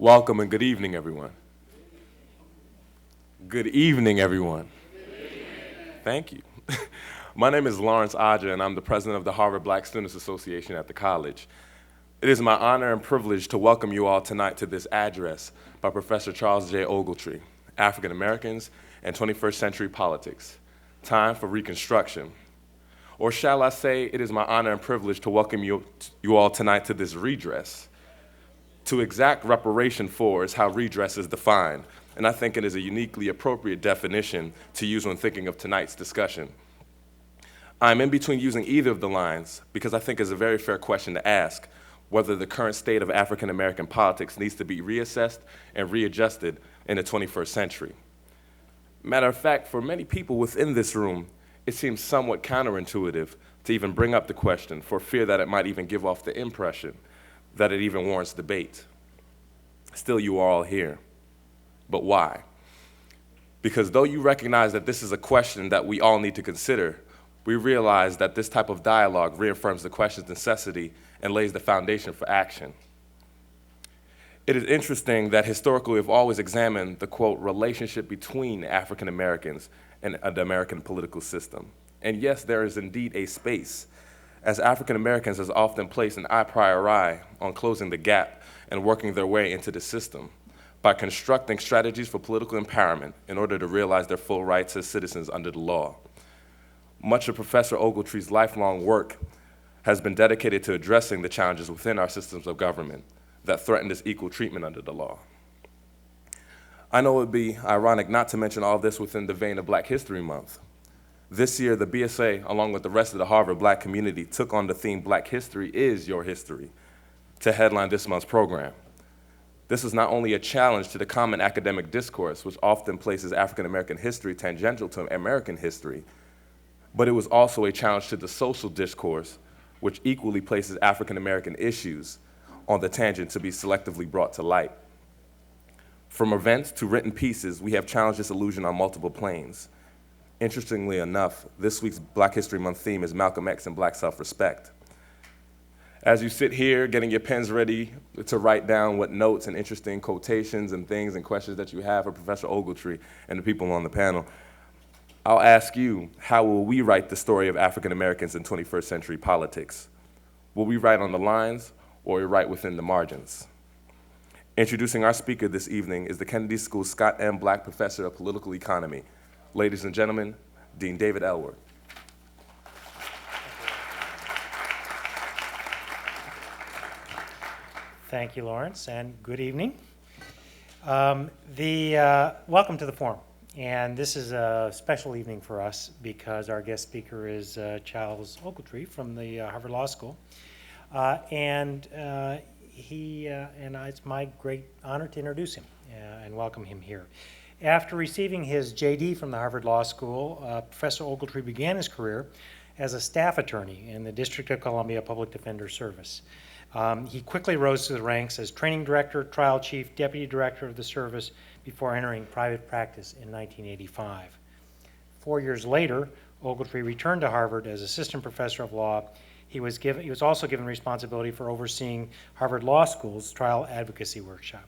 Welcome and good evening, everyone. Good evening, everyone. Thank you. My name is Lawrence Aja, and I'm the president of the Harvard Black Students Association at the college. It is my honor and privilege to welcome you all tonight to this address by Professor Charles J. Ogletree, African Americans and 21st Century Politics, Time for Reconstruction. Or shall I say, it is my honor and privilege to welcome you all tonight to this redress. To exact reparation for is how redress is defined, and I think it is a uniquely appropriate definition to use when thinking of tonight's discussion. I'm in between using either of the lines because I think it's a very fair question to ask whether the current state of African American politics needs to be reassessed and readjusted in the 21st century. Matter of fact, for many people within this room, it seems somewhat counterintuitive to even bring up the question for fear that it might even give off the impression that it even warrants debate. Still, you are all here. But why? Because though you recognize that this is a question that we all need to consider, we realize that this type of dialogue reaffirms the question's necessity and lays the foundation for action. It is interesting that historically we've always examined the, quote, relationship between African Americans and the American political system. And yes, there is indeed a space, as African Americans has often placed an eye prior eye on closing the gap and working their way into the system by constructing strategies for political empowerment in order to realize their full rights as citizens under the law. Much of Professor Ogletree's lifelong work has been dedicated to addressing the challenges within our systems of government that threaten this equal treatment under the law. I know it would be ironic not to mention all of this within the vein of Black History Month. This year, the BSA, along with the rest of the Harvard Black community, took on the theme Black History is Your History to headline this month's program. This is not only a challenge to the common academic discourse, which often places African American history tangential to American history, but it was also a challenge to the social discourse, which equally places African American issues on the tangent to be selectively brought to light. From events to written pieces, we have challenged this illusion on multiple planes. Interestingly enough, this week's Black History Month theme is Malcolm X and Black self-respect. As you sit here getting your pens ready to write down what notes and interesting quotations and things and questions that you have for Professor Ogletree and the people on the panel, I'll ask you, how will we write the story of African Americans in 21st century politics? Will we write on the lines or will we write within the margins? Introducing our speaker this evening is the Kennedy School Scott M. Black Professor of Political Economy. Ladies and gentlemen, Dean David Elwood. Thank you, Lawrence, and good evening. Welcome to the forum. And this is a special evening for us because our guest speaker is Charles Ogletree from the Harvard Law School. It's my great honor to introduce him and welcome him here. After receiving his JD from the Harvard Law School, Professor Ogletree began his career as a staff attorney in the District of Columbia Public Defender Service. He quickly rose to the ranks as training director, trial chief, deputy director of the service before entering private practice in 1985. 4 years later, Ogletree returned to Harvard as assistant professor of law. He was also given responsibility for overseeing Harvard Law School's trial advocacy workshop.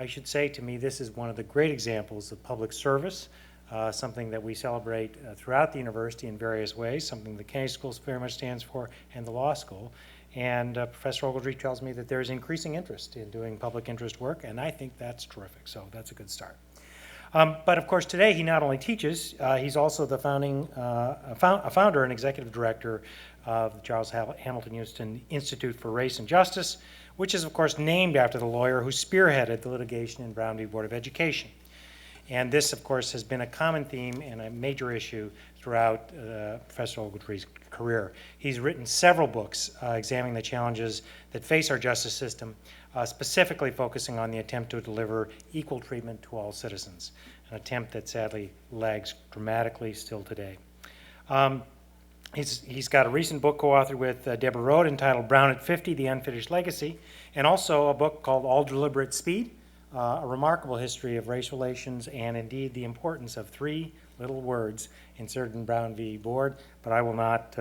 I should say, to me, this is one of the great examples of public service, something that we celebrate throughout the university in various ways, something the Kennedy School very much stands for, and the law school. And Professor Ogletree tells me that there's increasing interest in doing public interest work, and I think that's terrific, so that's a good start. But of course, today he not only teaches, he's also the founder and executive director of the Charles Hamilton Houston Institute for Race and Justice, which is of course named after the lawyer who spearheaded the litigation in Brown v. Board of Education. And this, of course, has been a common theme and a major issue throughout Professor Ogletree's career. He's written several books examining the challenges that face our justice system, specifically focusing on the attempt to deliver equal treatment to all citizens, an attempt that sadly lags dramatically still today. He's got a recent book co-authored with Deborah Road entitled Brown at 50, The Unfinished Legacy, and also a book called All Deliberate Speed, a remarkable history of race relations and indeed the importance of three little words inserted in Brown v. Board, but I will not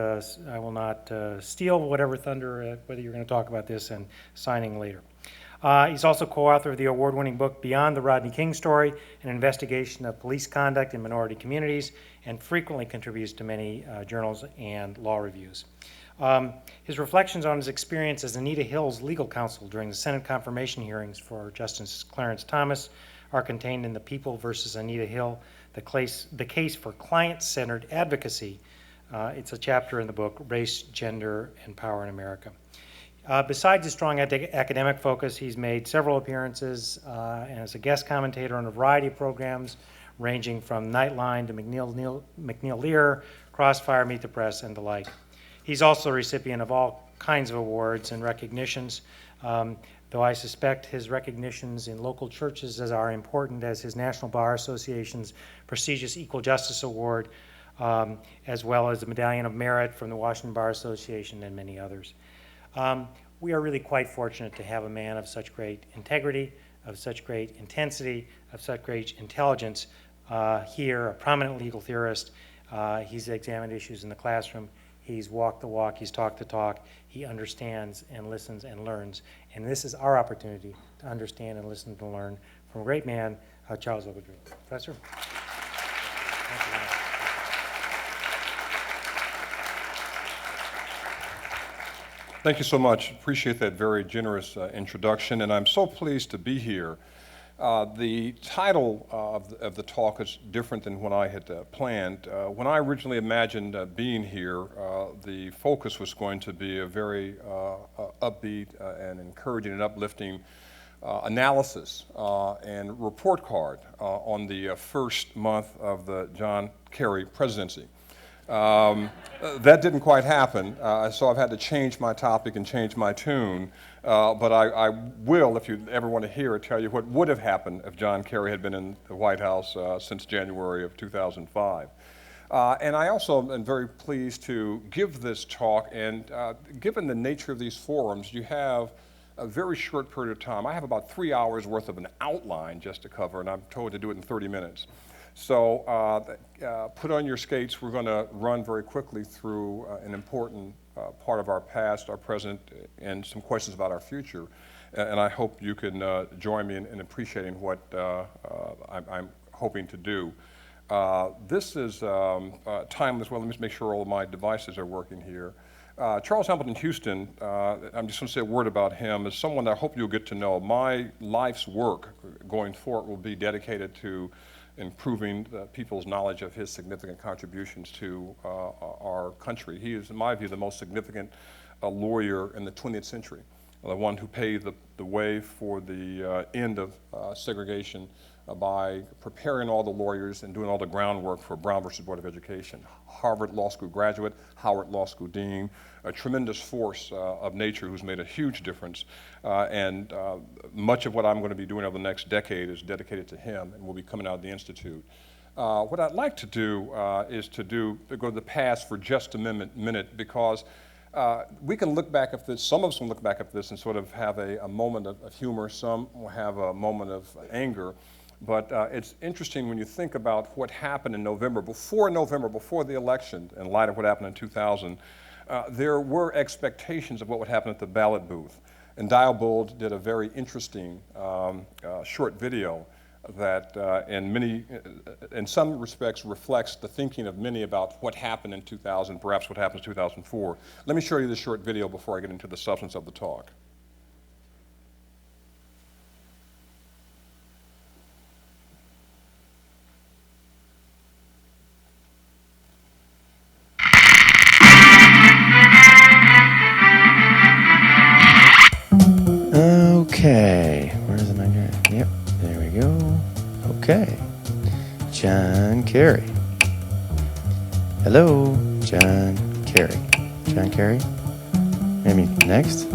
steal whatever thunder, whether you're going to talk about this and signing later. He's also co-author of the award-winning book Beyond the Rodney King Story, an investigation of police conduct in minority communities, and frequently contributes to many journals and law reviews. His reflections on his experience as Anita Hill's legal counsel during the Senate confirmation hearings for Justice Clarence Thomas are contained in The People versus Anita Hill, the case for client-centered advocacy. It's a chapter in the book, Race, Gender, and Power in America. Besides his strong academic focus, he's made several appearances and as a guest commentator on a variety of programs, ranging from Nightline to McNeil Lear, Crossfire, Meet the Press, and the like. He's also a recipient of all kinds of awards and recognitions, though I suspect his recognitions in local churches are important as his National Bar Association's prestigious Equal Justice Award, as well as the Medallion of Merit from the Washington Bar Association and many others. We are really quite fortunate to have a man of such great integrity, of such great intensity, of such great intelligence here, a prominent legal theorist. He's examined issues in the classroom. He's walked the walk, he's talked the talk, he understands and listens and learns. And this is our opportunity to understand and listen to learn from a great man, Charles Ogletree. Professor? Thank you very much. Thank you so much. Appreciate that very generous introduction, and I'm so pleased to be here. The title of the talk is different than what I had planned. When I originally imagined being here, the focus was going to be a very upbeat and encouraging and uplifting analysis and report card on the first month of the John Kerry presidency. That didn't quite happen, so I've had to change my topic and change my tune. But I will, if you ever want to hear it, tell you what would have happened if John Kerry had been in the White House since January of 2005. And I also am very pleased to give this talk, and given the nature of these forums, you have a very short period of time. I have about 3 hours worth of an outline just to cover, and I'm told to do it in 30 minutes. So put on your skates. We're going to run very quickly through an important part of our past, our present, and some questions about our future. And I hope you can join me in appreciating what I'm hoping to do. This is timeless. Well, let me just make sure all of my devices are working here. Charles Hamilton Houston, I'm just going to say a word about him, is someone that I hope you'll get to know. My life's work going forward will be dedicated to improving people's knowledge of his significant contributions to our country. He is, in my view, the most significant lawyer in the 20th century, the one who paved the way for the end of segregation by preparing all the lawyers and doing all the groundwork for Brown versus Board of Education. Harvard Law School graduate, Howard Law School dean, a tremendous force of nature who's made a huge difference. And much of what I'm going to be doing over the next decade is dedicated to him and will be coming out of the Institute. What I'd like to do is to go to the past for just a minute because we can look back at this, some of us can look back at this and sort of have a moment of humor, some will have a moment of anger. But it's interesting when you think about what happened in November, before the election, in light of what happened in 2000, there were expectations of what would happen at the ballot booth. And Diebold did a very interesting short video that in some respects reflects the thinking of many about what happened in 2000, perhaps what happened in 2004. Let me show you this short video before I get into the substance of the talk. Okay, where's my guy? Yep, there we go. Okay, John Kerry. Hello, John Kerry. John Kerry? Maybe next?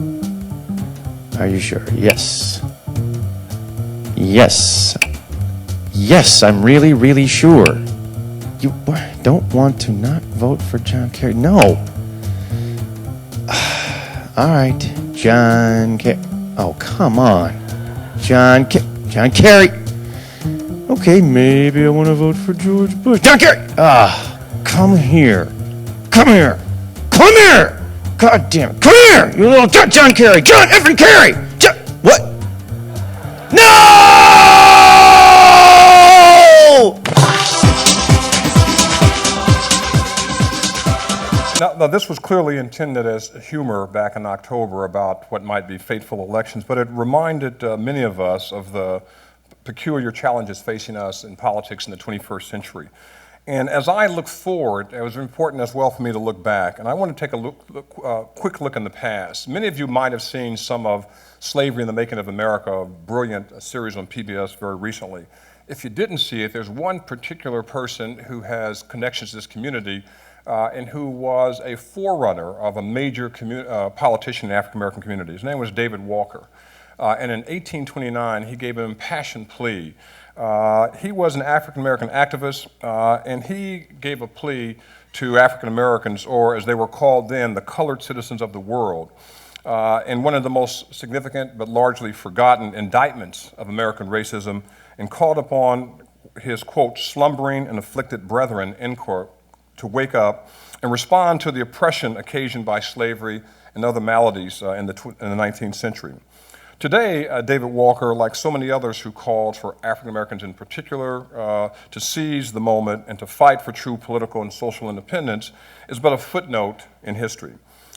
Are you sure? Yes. Yes. Yes, I'm really, really sure. You don't want to not vote for John Kerry? No. All right, John Kerry. Oh, come on. John Kerry. Okay, maybe I want to vote for George Bush. John Kerry! Come here. Come here. Come here! God damn it. Come here! You little John Kerry! John effing Kerry! What? Now, this was clearly intended as humor back in October about what might be fateful elections, but it reminded many of us of the peculiar challenges facing us in politics in the 21st century. And as I look forward, it was important as well for me to look back, and I want to take a quick look in the past. Many of you might have seen some of Slavery in the Making of America, a brilliant series on PBS very recently. If you didn't see it, there's one particular person who has connections to this community and who was a forerunner of a major politician in the African American community. His name was David Walker. And in 1829, he gave an impassioned plea. He was an African American activist, and he gave a plea to African Americans, or as they were called then, the colored citizens of the world, in one of the most significant but largely forgotten indictments of American racism, and called upon his, quote, slumbering and afflicted brethren, end quote, to wake up and respond to the oppression occasioned by slavery and other maladies in the 19th century. Today, David Walker, like so many others who called for African Americans in particular to seize the moment and to fight for true political and social independence, is but a footnote in history.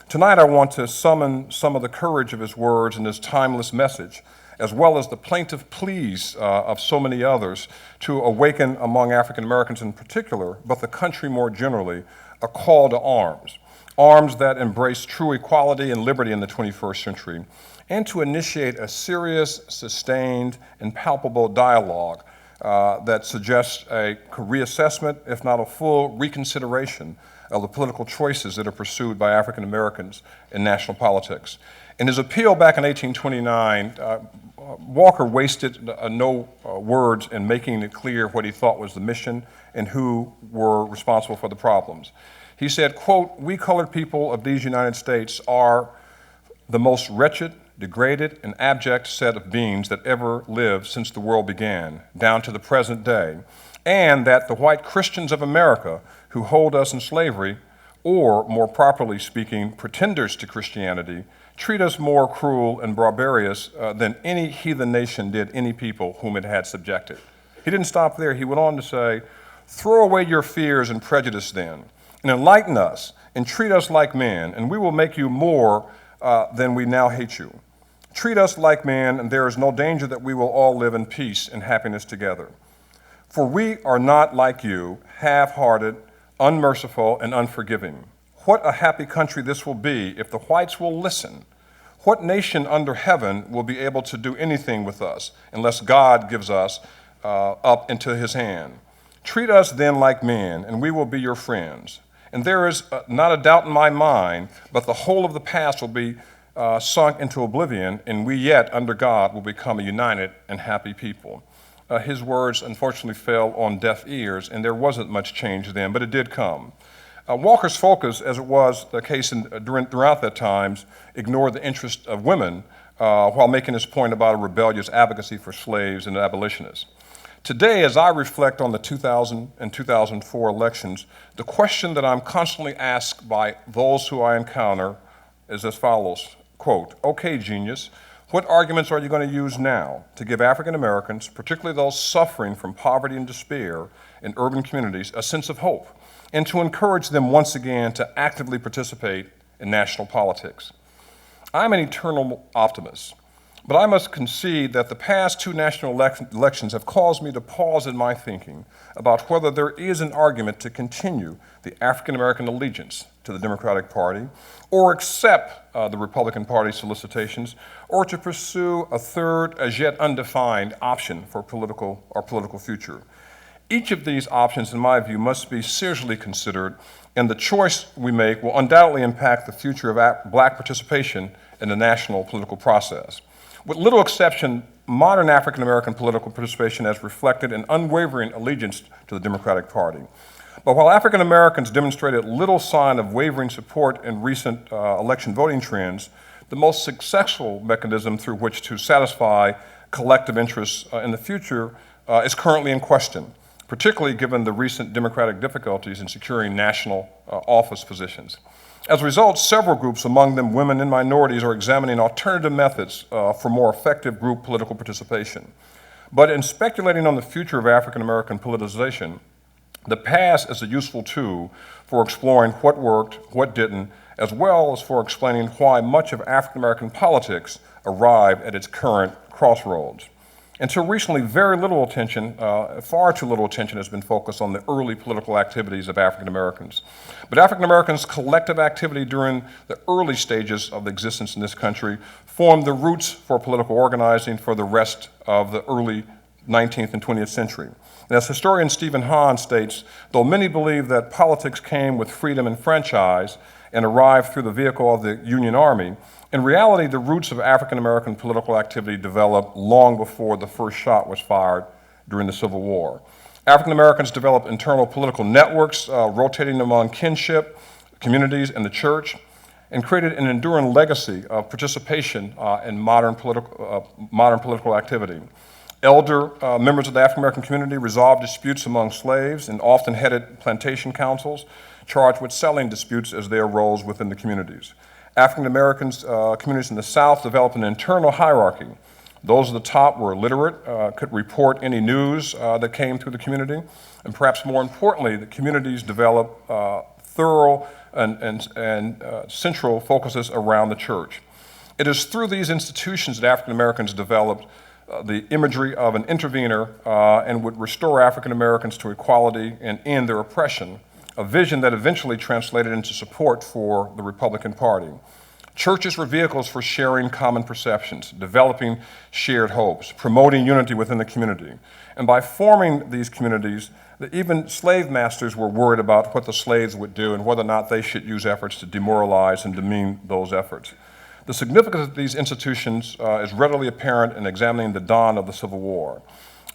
Tonight, I want to summon some of the courage of his words and his timeless message, as well as the plaintive pleas of so many others to awaken among African Americans in particular, but the country more generally, a call to arms. Arms that embrace true equality and liberty in the 21st century, and to initiate a serious, sustained, and palpable dialogue that suggests a reassessment, if not a full reconsideration, of the political choices that are pursued by African Americans in national politics. In his appeal back in 1829, Walker wasted no words in making it clear what he thought was the mission and who were responsible for the problems. He said, quote, "We colored people of these United States are the most wretched, degraded, and abject set of beings that ever lived since the world began, down to the present day, and that the white Christians of America who hold us in slavery, or more properly speaking, pretenders to Christianity, treat us more cruel and barbarous than any heathen nation did any people whom it had subjected." He didn't stop there. He went on to say, "Throw away your fears and prejudice then, and enlighten us, and treat us like men, and we will make you more than we now hate you. Treat us like men, and there is no danger that we will all live in peace and happiness together. For we are not like you, half-hearted, unmerciful, and unforgiving. What a happy country this will be if the whites will listen. What nation under heaven will be able to do anything with us unless God gives us up into his hand? Treat us then like men, and we will be your friends. And there is not a doubt in my mind, but the whole of the past will be sunk into oblivion, and we yet, under God, will become a united and happy people." His words unfortunately fell on deaf ears, and there wasn't much change then, but it did come. Walker's focus, as it was the case throughout that times, ignored the interest of women while making his point about a rebellious advocacy for slaves and abolitionists. Today, as I reflect on the 2000 and 2004 elections, the question that I'm constantly asked by those who I encounter is as follows, quote, "Okay, genius, what arguments are you going to use now to give African Americans, particularly those suffering from poverty and despair in urban communities, a sense of hope, and to encourage them once again to actively participate in national politics?" I'm an eternal optimist, but I must concede that the past two national elections have caused me to pause in my thinking about whether there is an argument to continue the African American allegiance to the Democratic Party, or accept the Republican Party solicitations, or to pursue a third, as yet undefined, option for our political future. Each of these options, in my view, must be seriously considered, and the choice we make will undoubtedly impact the future of Black participation in the national political process. With little exception, modern African American political participation has reflected an unwavering allegiance to the Democratic Party. But while African Americans demonstrated little sign of wavering support in recent election voting trends, the most successful mechanism through which to satisfy collective interests in the future is currently in question, particularly given the recent Democratic difficulties in securing national office positions. As a result, several groups, among them women and minorities, are examining alternative methods for more effective group political participation. But in speculating on the future of African American politicization, The past is a useful tool for exploring what worked, what didn't, as well as for explaining why much of African American politics arrived at its current crossroads. Until recently, very little attention, far too little attention has been focused on the early political activities of African Americans. But African Americans' collective activity during the early stages of existence in this country formed the roots for political organizing for the rest of the early 19th and 20th century. And as historian Stephen Hahn states, though many believe that politics came with freedom and franchise and arrived through the vehicle of the Union Army, in reality, the roots of African American political activity developed long before the first shot was fired during the Civil War. African Americans developed internal political networks, rotating among kinship, communities, and the church, and created an enduring legacy of participation in modern political activity. Elder members of the African American community resolved disputes among slaves and often headed plantation councils charged with settling disputes as they arose within the communities. African Americans communities in the South developed an internal hierarchy. Those at the top were literate, could report any news that came through the community, and perhaps more importantly, the communities developed thorough and central focuses around the church. It is through these institutions that African Americans developed the imagery of an intervener and would restore African Americans to equality and end their oppression, a vision that eventually translated into support for the Republican Party. Churches were vehicles for sharing common perceptions, developing shared hopes, promoting unity within the community. And by forming these communities, even slave masters were worried about what the slaves would do and whether or not they should use efforts to demoralize and demean those efforts. The significance of these institutions is readily apparent in examining the dawn of the Civil War.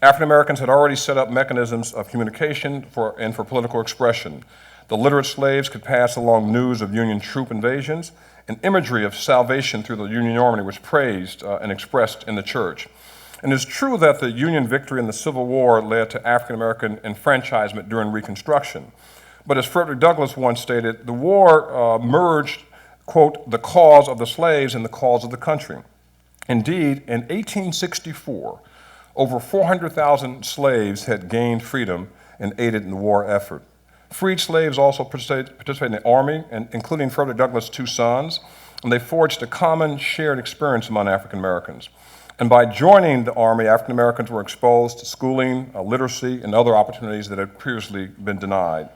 African Americans had already set up mechanisms of communication and for political expression. The literate slaves could pass along news of Union troop invasions, and imagery of salvation through the Union Army was praised and expressed in the church. And it's true that the Union victory in the Civil War led to African American enfranchisement during Reconstruction. But as Frederick Douglass once stated, the war merged, quote, the cause of the slaves and the cause of the country. Indeed, in 1864, over 400,000 slaves had gained freedom and aided in the war effort. Freed slaves also participated in the Army, including Frederick Douglass' two sons, and they forged a common shared experience among African Americans. And by joining the Army, African Americans were exposed to schooling, literacy, and other opportunities that had previously been denied.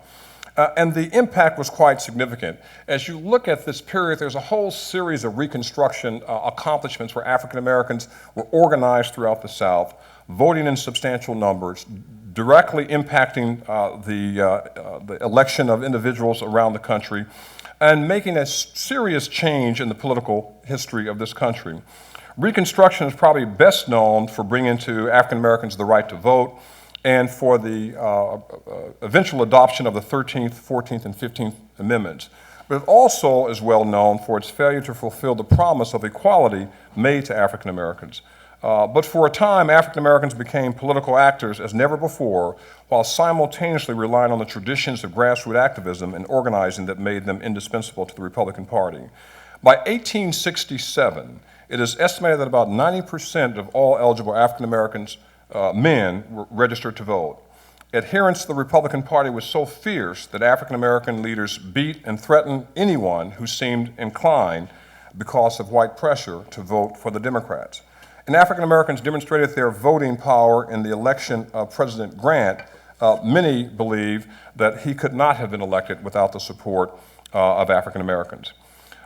And the impact was quite significant. As you look at this period, there's a whole series of Reconstruction accomplishments where African Americans were organized throughout the South, voting in substantial numbers, directly impacting the election of individuals around the country, and making a serious change in the political history of this country. Reconstruction is probably best known for bringing to African Americans the right to vote, and for the eventual adoption of the 13th, 14th, and 15th Amendments. But it also is well known for its failure to fulfill the promise of equality made to African Americans. But for a time, African Americans became political actors as never before, while simultaneously relying on the traditions of grassroots activism and organizing that made them indispensable to the Republican Party. By 1867, it is estimated that about 90% of all eligible African Americans men were registered to vote. Adherence to the Republican Party was so fierce that African American leaders beat and threatened anyone who seemed inclined, because of white pressure, to vote for the Democrats. And African Americans demonstrated their voting power in the election of President Grant. Many believe that he could not have been elected without the support of African Americans.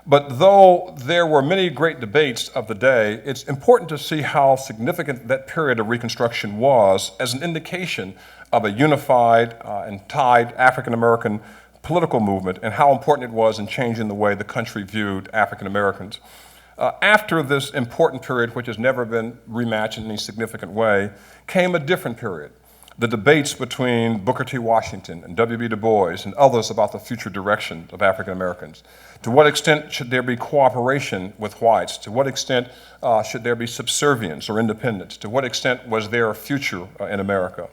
But though there were many great debates of the day, it's important to see how significant that period of Reconstruction was as an indication of a unified and tied African American political movement and how important it was in changing the way the country viewed African Americans. After this important period, which has never been rematched in any significant way, came a different period. The debates between Booker T. Washington and W.B. Du Bois and others about the future direction of African Americans. To what extent should there be cooperation with whites? To what extent should there be subservience or independence? To what extent was there a future in America?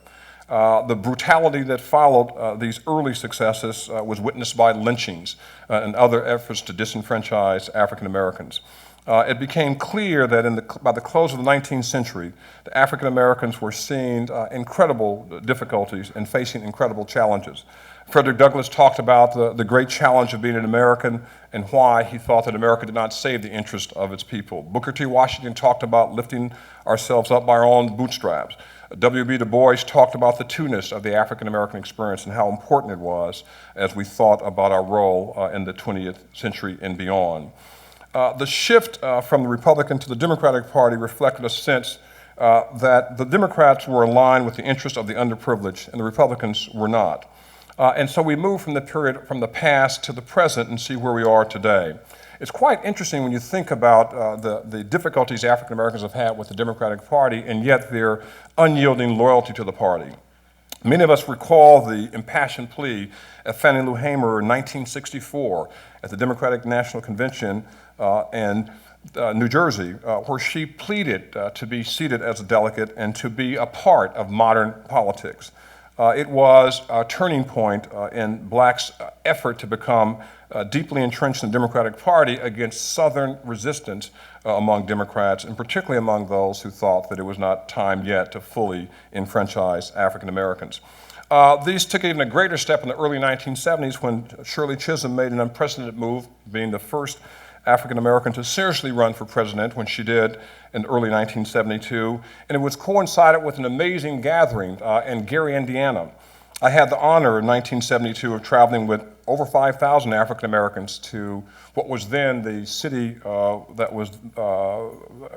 The brutality that followed these early successes was witnessed by lynchings and other efforts to disenfranchise African Americans. it became clear that by the close of the 19th century, the African Americans were seeing incredible difficulties and facing incredible challenges. Frederick Douglass talked about the great challenge of being an American and why he thought that America did not save the interest of its people. Booker T. Washington talked about lifting ourselves up by our own bootstraps. W.B. Du Bois talked about the two-ness of the African American experience and how important it was as we thought about our role in the 20th century and beyond. The shift from the Republican to the Democratic Party reflected a sense that the Democrats were aligned with the interests of the underprivileged and the Republicans were not. And so we move from the period from the past to the present and see where we are today. It's quite interesting when you think about the difficulties African Americans have had with the Democratic Party and yet their unyielding loyalty to the party. Many of us recall the impassioned plea of Fannie Lou Hamer in 1964 at the Democratic National Convention in New Jersey, where she pleaded to be seated as a delegate and to be a part of modern politics. It was a turning point in blacks' effort to become deeply entrenched in the Democratic Party against Southern resistance among Democrats, and particularly among those who thought that it was not time yet to fully enfranchise African Americans. These took even a greater step in the early 1970s when Shirley Chisholm made an unprecedented move, being the first African American to seriously run for president when she did in early 1972, and it was coincided with an amazing gathering in Gary, Indiana. I had the honor in 1972 of traveling with over 5,000 African Americans to what was then the city that was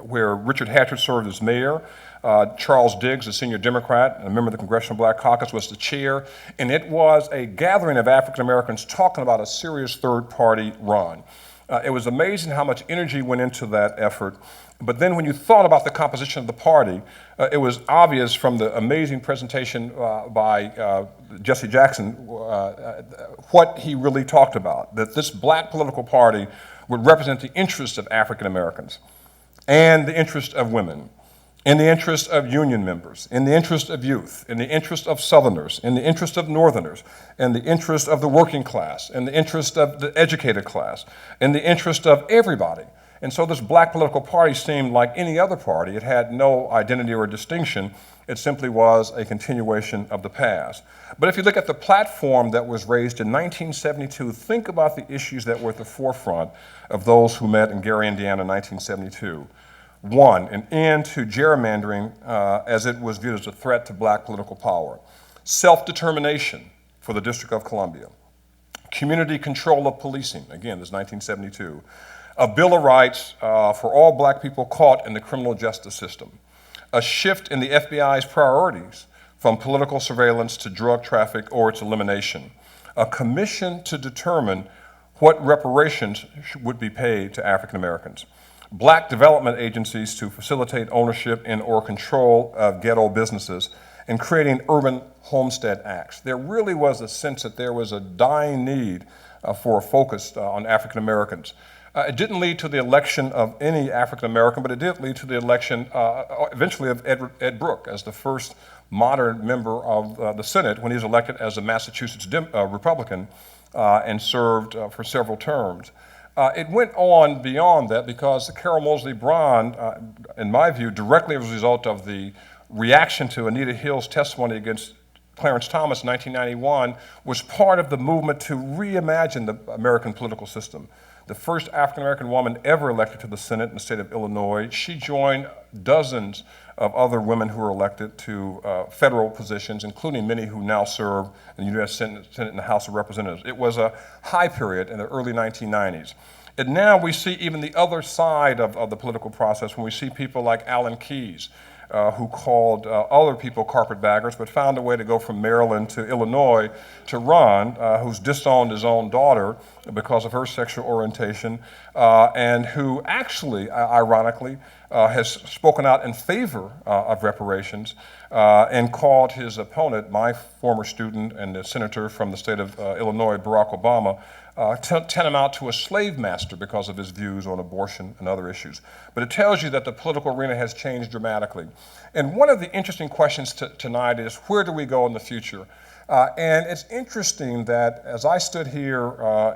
where Richard Hatcher served as mayor. Charles Diggs, a senior Democrat and a member of the Congressional Black Caucus, was the chair, and it was a gathering of African Americans talking about a serious third-party run. It was amazing how much energy went into that effort. But then when you thought about the composition of the party, it was obvious from the amazing presentation by Jesse Jackson what he really talked about, that this black political party would represent the interests of African Americans and the interests of women, in the interest of union members, in the interest of youth, in the interest of Southerners, in the interest of Northerners, in the interest of the working class, in the interest of the educated class, in the interest of everybody. And so this black political party seemed like any other party. It had no identity or distinction. It simply was a continuation of the past. But if you look at the platform that was raised in 1972, think about the issues that were at the forefront of those who met in Gary, Indiana in 1972. One, an end to gerrymandering as it was viewed as a threat to black political power. Self-determination for the District of Columbia. Community control of policing, again, this is 1972. A Bill of Rights for all black people caught in the criminal justice system. A shift in the FBI's priorities from political surveillance to drug traffic or its elimination. A commission to determine what reparations would be paid to African Americans. Black development agencies to facilitate ownership and or control of ghetto businesses, and creating urban homestead acts. There really was a sense that there was a dying need for a focus on African Americans. It didn't lead to the election of any African American, but it did lead to the election eventually of Ed Brooke as the first modern member of the Senate when he was elected as a Massachusetts Republican and served for several terms. It went on beyond that because Carol Moseley Braun, in my view, directly as a result of the reaction to Anita Hill's testimony against Clarence Thomas in 1991, was part of the movement to reimagine the American political system. The first African-American woman ever elected to the Senate in the state of Illinois. She joined dozens of other women who were elected to federal positions, including many who now serve in the U.S. Senate and the House of Representatives. It was a high period in the early 1990s. And now we see even the other side of the political process when we see people like Alan Keyes, who called other people carpetbaggers, but found a way to go from Maryland to Illinois to run, who's disowned his own daughter because of her sexual orientation, and who actually, ironically, has spoken out in favor of reparations and called his opponent, my former student and the senator from the state of Illinois, Barack Obama, tantamount to a slave master because of his views on abortion and other issues. But it tells you that the political arena has changed dramatically. And one of the interesting questions tonight is, where do we go in the future? And it's interesting that as I stood here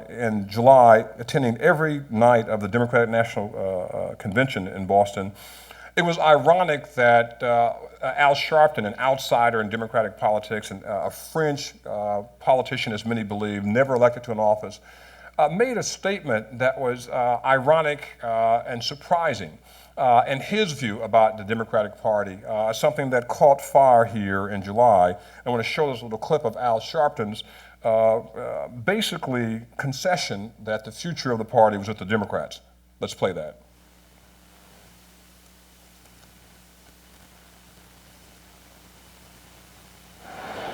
in July, attending every night of the Democratic National Convention in Boston, it was ironic that Al Sharpton, an outsider in Democratic politics and a fringe politician, as many believe, never elected to an office, made a statement that was ironic and surprising. And his view about the Democratic Party, something that caught fire here in July. I want to show this little clip of Al Sharpton's basically concession that the future of the party was with the Democrats. Let's play that.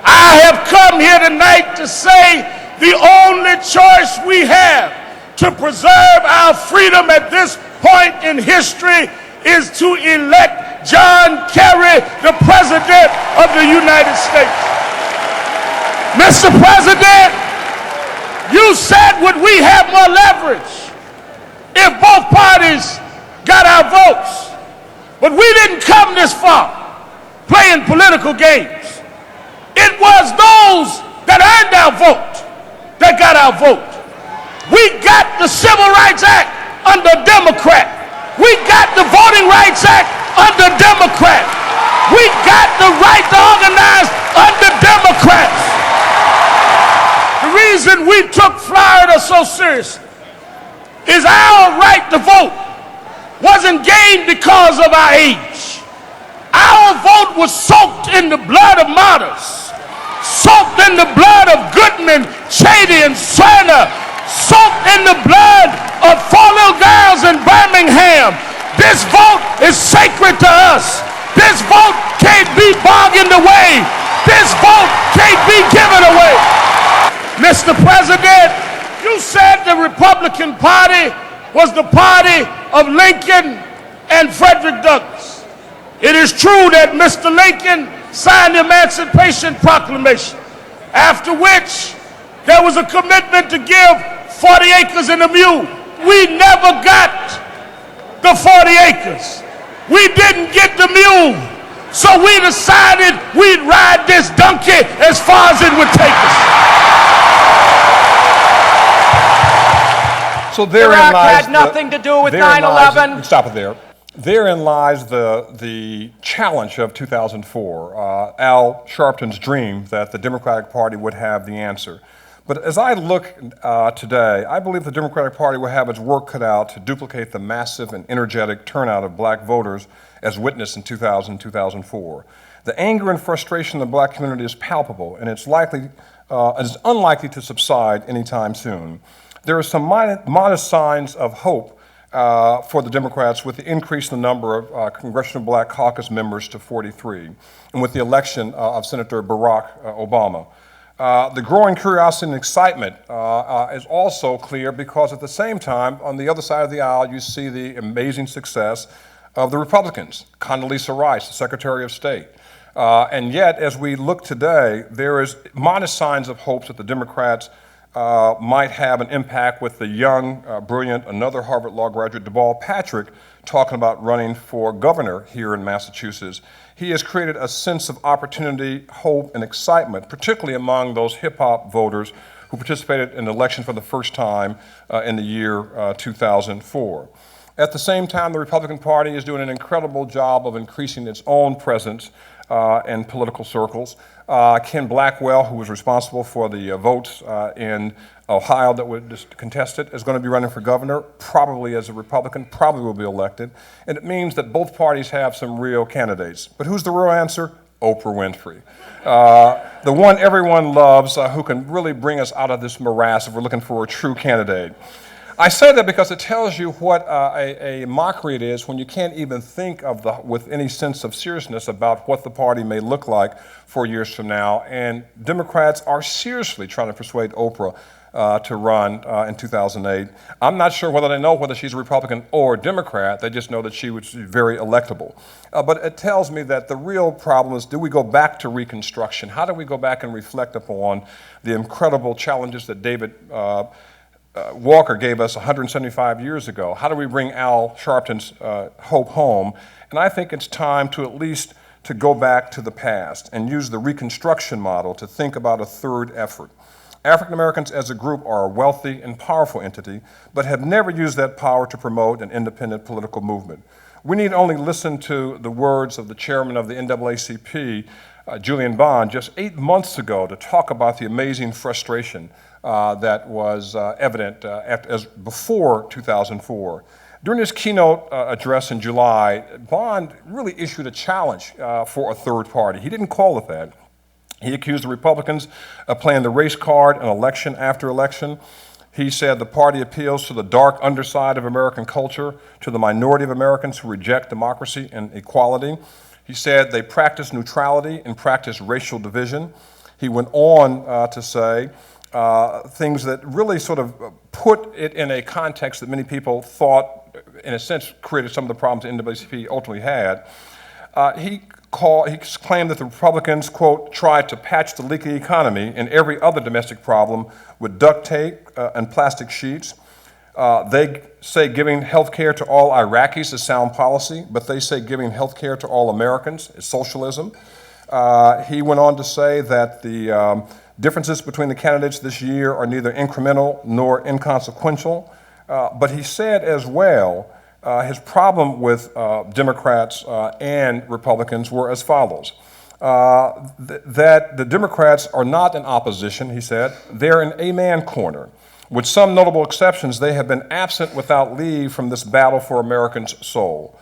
I have come here tonight to say the only choice we have to preserve our freedom at this point in history is to elect John Kerry, the President of the United States. Mr. President, you said would we have more leverage if both parties got our votes. But we didn't come this far playing political games. It was those that earned our vote that got our vote. We got the Civil Rights Act under Democrat. We got the Voting Rights Act under Democrat. We got the right to organize under Democrats. The reason we took Florida so seriously is our right to vote wasn't gained because of our age. Our vote was soaked in the blood of martyrs, soaked in the blood of Goodman, Chady, and Cerner, soaked in the blood of 4 little girls in Birmingham. This vote is sacred to us. This vote can't be bargained away. This vote can't be given away. Mr. President, you said the Republican Party was the party of Lincoln and Frederick Douglass. It is true that Mr. Lincoln signed the Emancipation Proclamation, after which there was a commitment to give 40 acres and a mule. We never got the 40 acres. We didn't get the mule. So we decided we'd ride this donkey as far as it would take us. So therein lies had nothing to do with therein 9/11. lies, stop it there. Therein lies the challenge of 2004, Al Sharpton's dream that the Democratic Party would have the answer. But as I look today, I believe the Democratic Party will have its work cut out to duplicate the massive and energetic turnout of black voters as witnessed in 2000 and 2004. The anger and frustration of the black community is palpable, and it's unlikely to subside anytime soon. There are some modest signs of hope for the Democrats with the increase in the number of Congressional Black Caucus members to 43, and with the election of Senator Barack Obama. The growing curiosity and excitement is also clear because at the same time, on the other side of the aisle, you see the amazing success of the Republicans, Condoleezza Rice, the Secretary of State. And yet, as we look today, there is modest signs of hope that the Democrats might have an impact with the young, brilliant, another Harvard Law graduate, Deval Patrick, talking about running for governor here in Massachusetts. He has created a sense of opportunity, hope, and excitement, particularly among those hip-hop voters who participated in the election for the first time in the year 2004. At the same time, the Republican Party is doing an incredible job of increasing its own presence in political circles. Ken Blackwell, who was responsible for the votes in Ohio that were contested, is going to be running for governor, probably as a Republican, probably will be elected. And it means that both parties have some real candidates. But who's the real answer? Oprah Winfrey. The one everyone loves, who can really bring us out of this morass if we're looking for a true candidate. I say that because it tells you what a mockery it is when you can't even think of with any sense of seriousness about what the party may look like 4 years from now. And Democrats are seriously trying to persuade Oprah to run in 2008. I'm not sure whether they know whether she's a Republican or a Democrat. They just know that she was very electable. But it tells me that the real problem is, do we go back to Reconstruction? How do we go back and reflect upon the incredible challenges that David Walker gave us 175 years ago? How do we bring Al Sharpton's hope home? And I think it's time to at least to go back to the past and use the Reconstruction model to think about a third effort. African Americans as a group are a wealthy and powerful entity, but have never used that power to promote an independent political movement. We need only listen to the words of the chairman of the NAACP, Julian Bond, just 8 months ago to talk about the amazing frustration that was evident before 2004. During his keynote address in July, Bond really issued a challenge for a third party. He didn't call it that. He accused the Republicans of playing the race card in election after election. He said the party appeals to the dark underside of American culture, to the minority of Americans who reject democracy and equality. He said they practice neutrality and practice racial division. He went on to say things that really sort of put it in a context that many people thought, in a sense, created some of the problems the NAACP ultimately had. He claimed that the Republicans, quote, tried to patch the leaky economy and every other domestic problem with duct tape and plastic sheets. They say giving health care to all Iraqis is sound policy, but they say giving health care to all Americans is socialism. He went on to say that the differences between the candidates this year are neither incremental nor inconsequential. But he said as well, his problem with Democrats and Republicans were as follows. That the Democrats are not in opposition, he said. They're an amen corner. With some notable exceptions, they have been absent without leave from this battle for Americans' soul.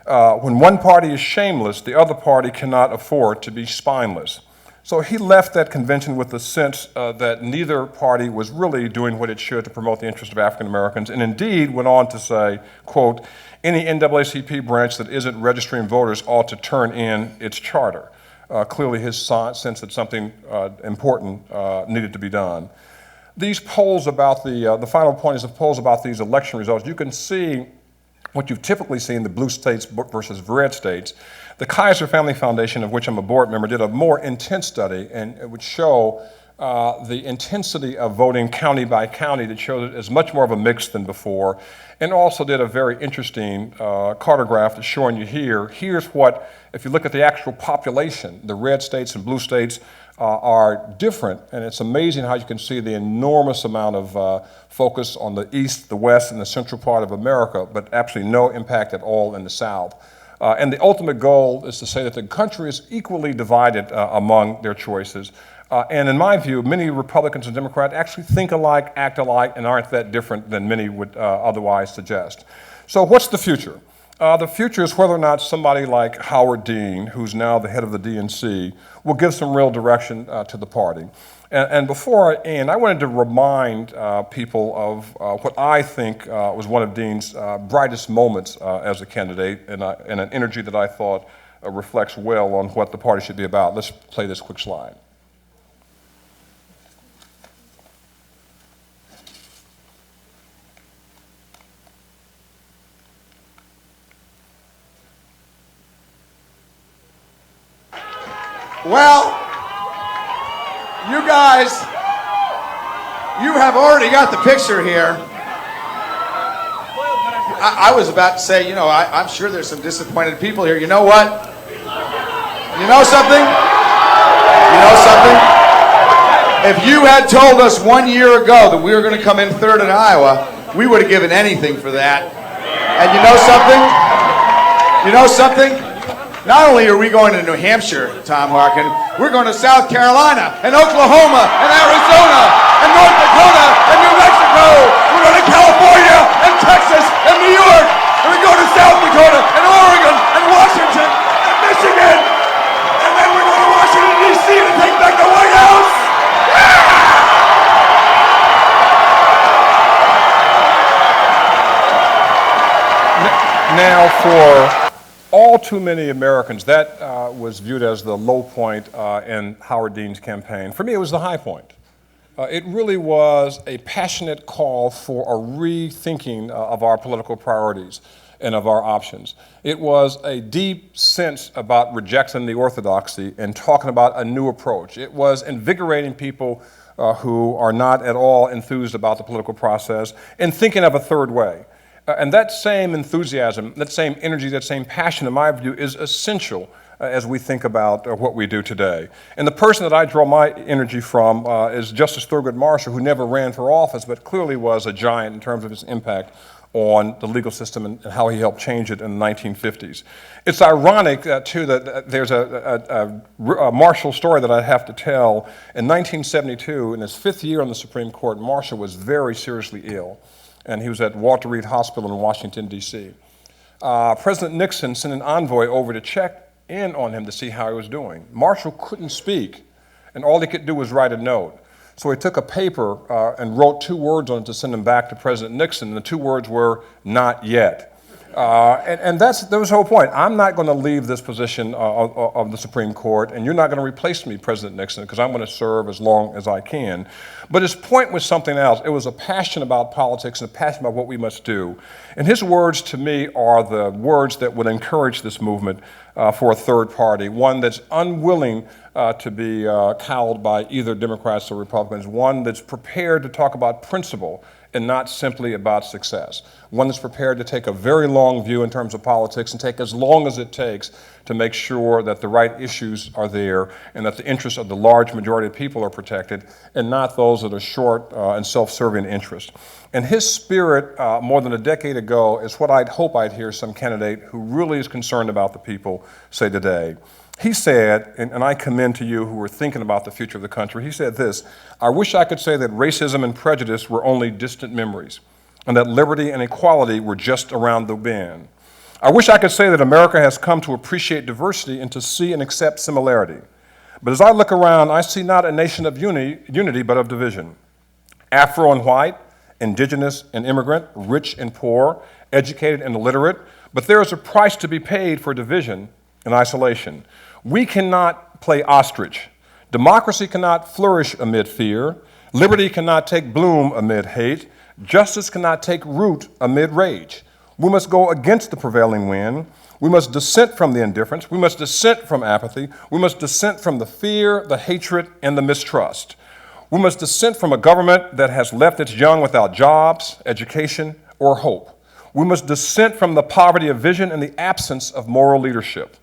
When one party is shameless, the other party cannot afford to be spineless. So he left that convention with the sense that neither party was really doing what it should to promote the interest of African Americans, and indeed went on to say, quote, any NAACP branch that isn't registering voters ought to turn in its charter. Clearly his sense that something important needed to be done. These polls about the final point is the polls about these election results. You can see what you've typically seen, the blue states versus red states. The Kaiser Family Foundation, of which I'm a board member, did a more intense study, and it would show the intensity of voting county by county that showed it as much more of a mix than before, and also did a very interesting cartograph that's showing you here. Here's what, if you look at the actual population, the red states and blue states are different, and it's amazing how you can see the enormous amount of focus on the east, the west, and the central part of America, but absolutely no impact at all in the south. And the ultimate goal is to say that the country is equally divided among their choices. And in my view, many Republicans and Democrats actually think alike, act alike, and aren't that different than many would otherwise suggest. So what's the future? The future is whether or not somebody like Howard Dean, who's now the head of the DNC, will give some real direction to the party. And before I end, I wanted to remind people of what I think was one of Dean's brightest moments as a candidate, and an energy that I thought reflects well on what the party should be about. Let's play this quick slide. Well, you guys, you have already got the picture here. I was about to say, you know, I'm sure there's some disappointed people here. You know what? You know something? You know something? If you had told us 1 year ago that we were going to come in third in Iowa, we would have given anything for that. And you know something? You know something? Not only are we going to New Hampshire, Tom Harkin, we're going to South Carolina and Oklahoma and Arizona and North Dakota and New Mexico. We're going to California and Texas and New York. And we go to South Dakota and Oregon and Washington and Michigan. And then we're going to Washington, D.C. to take back the White House. Now for all too many Americans, that was viewed as the low point in Howard Dean's campaign. For me, it was the high point. It really was a passionate call for a rethinking of our political priorities and of our options. It was a deep sense about rejecting the orthodoxy and talking about a new approach. It was invigorating people who are not at all enthused about the political process and thinking of a third way. And that same enthusiasm, that same energy, that same passion, in my view, is essential as we think about what we do today. And the person that I draw my energy from is Justice Thurgood Marshall, who never ran for office, but clearly was a giant in terms of his impact on the legal system and how he helped change it in the 1950s. It's ironic, too, that there's a Marshall story that I have to tell. In 1972, in his 5th year on the Supreme Court, Marshall was very seriously ill, and he was at Walter Reed Hospital in Washington, D.C. President Nixon sent an envoy over to check in on him to see how he was doing. Marshall couldn't speak, and all he could do was write a note. So he took a paper and wrote 2 words on it to send them back to President Nixon, and the 2 words were, "not yet." And that was the whole point. I'm not going to leave this position of the Supreme Court, and you're not going to replace me, President Nixon, because I'm going to serve as long as I can. But his point was something else. It was a passion about politics and a passion about what we must do. And his words to me are the words that would encourage this movement for a third party, one that's unwilling to be cowed by either Democrats or Republicans, one that's prepared to talk about principle and not simply about success, one that's prepared to take a very long view in terms of politics and take as long as it takes to make sure that the right issues are there and that the interests of the large majority of people are protected and not those that are short and self-serving interests. And his spirit, more than a decade ago, is what I'd hope I'd hear some candidate who really is concerned about the people say today. He said, and I commend to you who are thinking about the future of the country, he said this: "I wish I could say that racism and prejudice were only distant memories, and that liberty and equality were just around the bend. I wish I could say that America has come to appreciate diversity and to see and accept similarity. But as I look around, I see not a nation of unity, but of division. Afro and white, indigenous and immigrant, rich and poor, educated and illiterate, but there is a price to be paid for division and isolation. We cannot play ostrich. Democracy cannot flourish amid fear. Liberty cannot take bloom amid hate. Justice cannot take root amid rage. We must go against the prevailing wind. We must dissent from the indifference. We must dissent from apathy. We must dissent from the fear, the hatred, and the mistrust. We must dissent from a government that has left its young without jobs, education, or hope. We must dissent from the poverty of vision and the absence of moral leadership.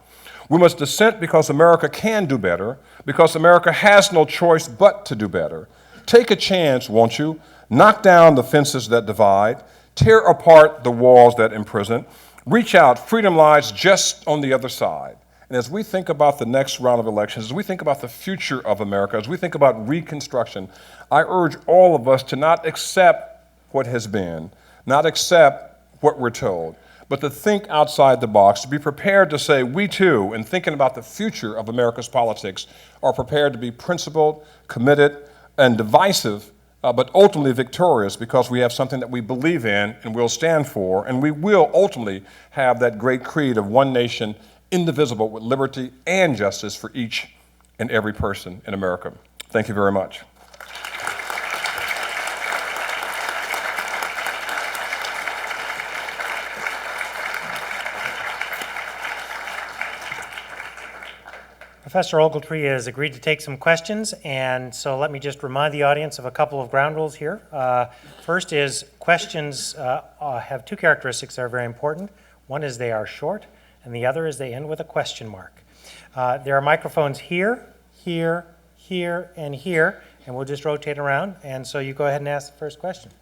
We must dissent because America can do better, because America has no choice but to do better. Take a chance, won't you? Knock down the fences that divide, tear apart the walls that imprison, reach out, freedom lies just on the other side." And as we think about the next round of elections, as we think about the future of America, as we think about Reconstruction, I urge all of us to not accept what has been, not accept what we're told, but to think outside the box, to be prepared to say we too, in thinking about the future of America's politics, are prepared to be principled, committed, and divisive, but ultimately victorious because we have something that we believe in and will stand for, and we will ultimately have that great creed of one nation, indivisible, with liberty and justice for each and every person in America. Thank you very much. Professor Ogletree has agreed to take some questions, and so let me just remind the audience of a couple of ground rules here. First is questions have 2 characteristics that are very important. One is they are short, and the other is they end with a question mark. There are microphones here, here, here, and here, and we'll just rotate around, and so you go ahead and ask the first question.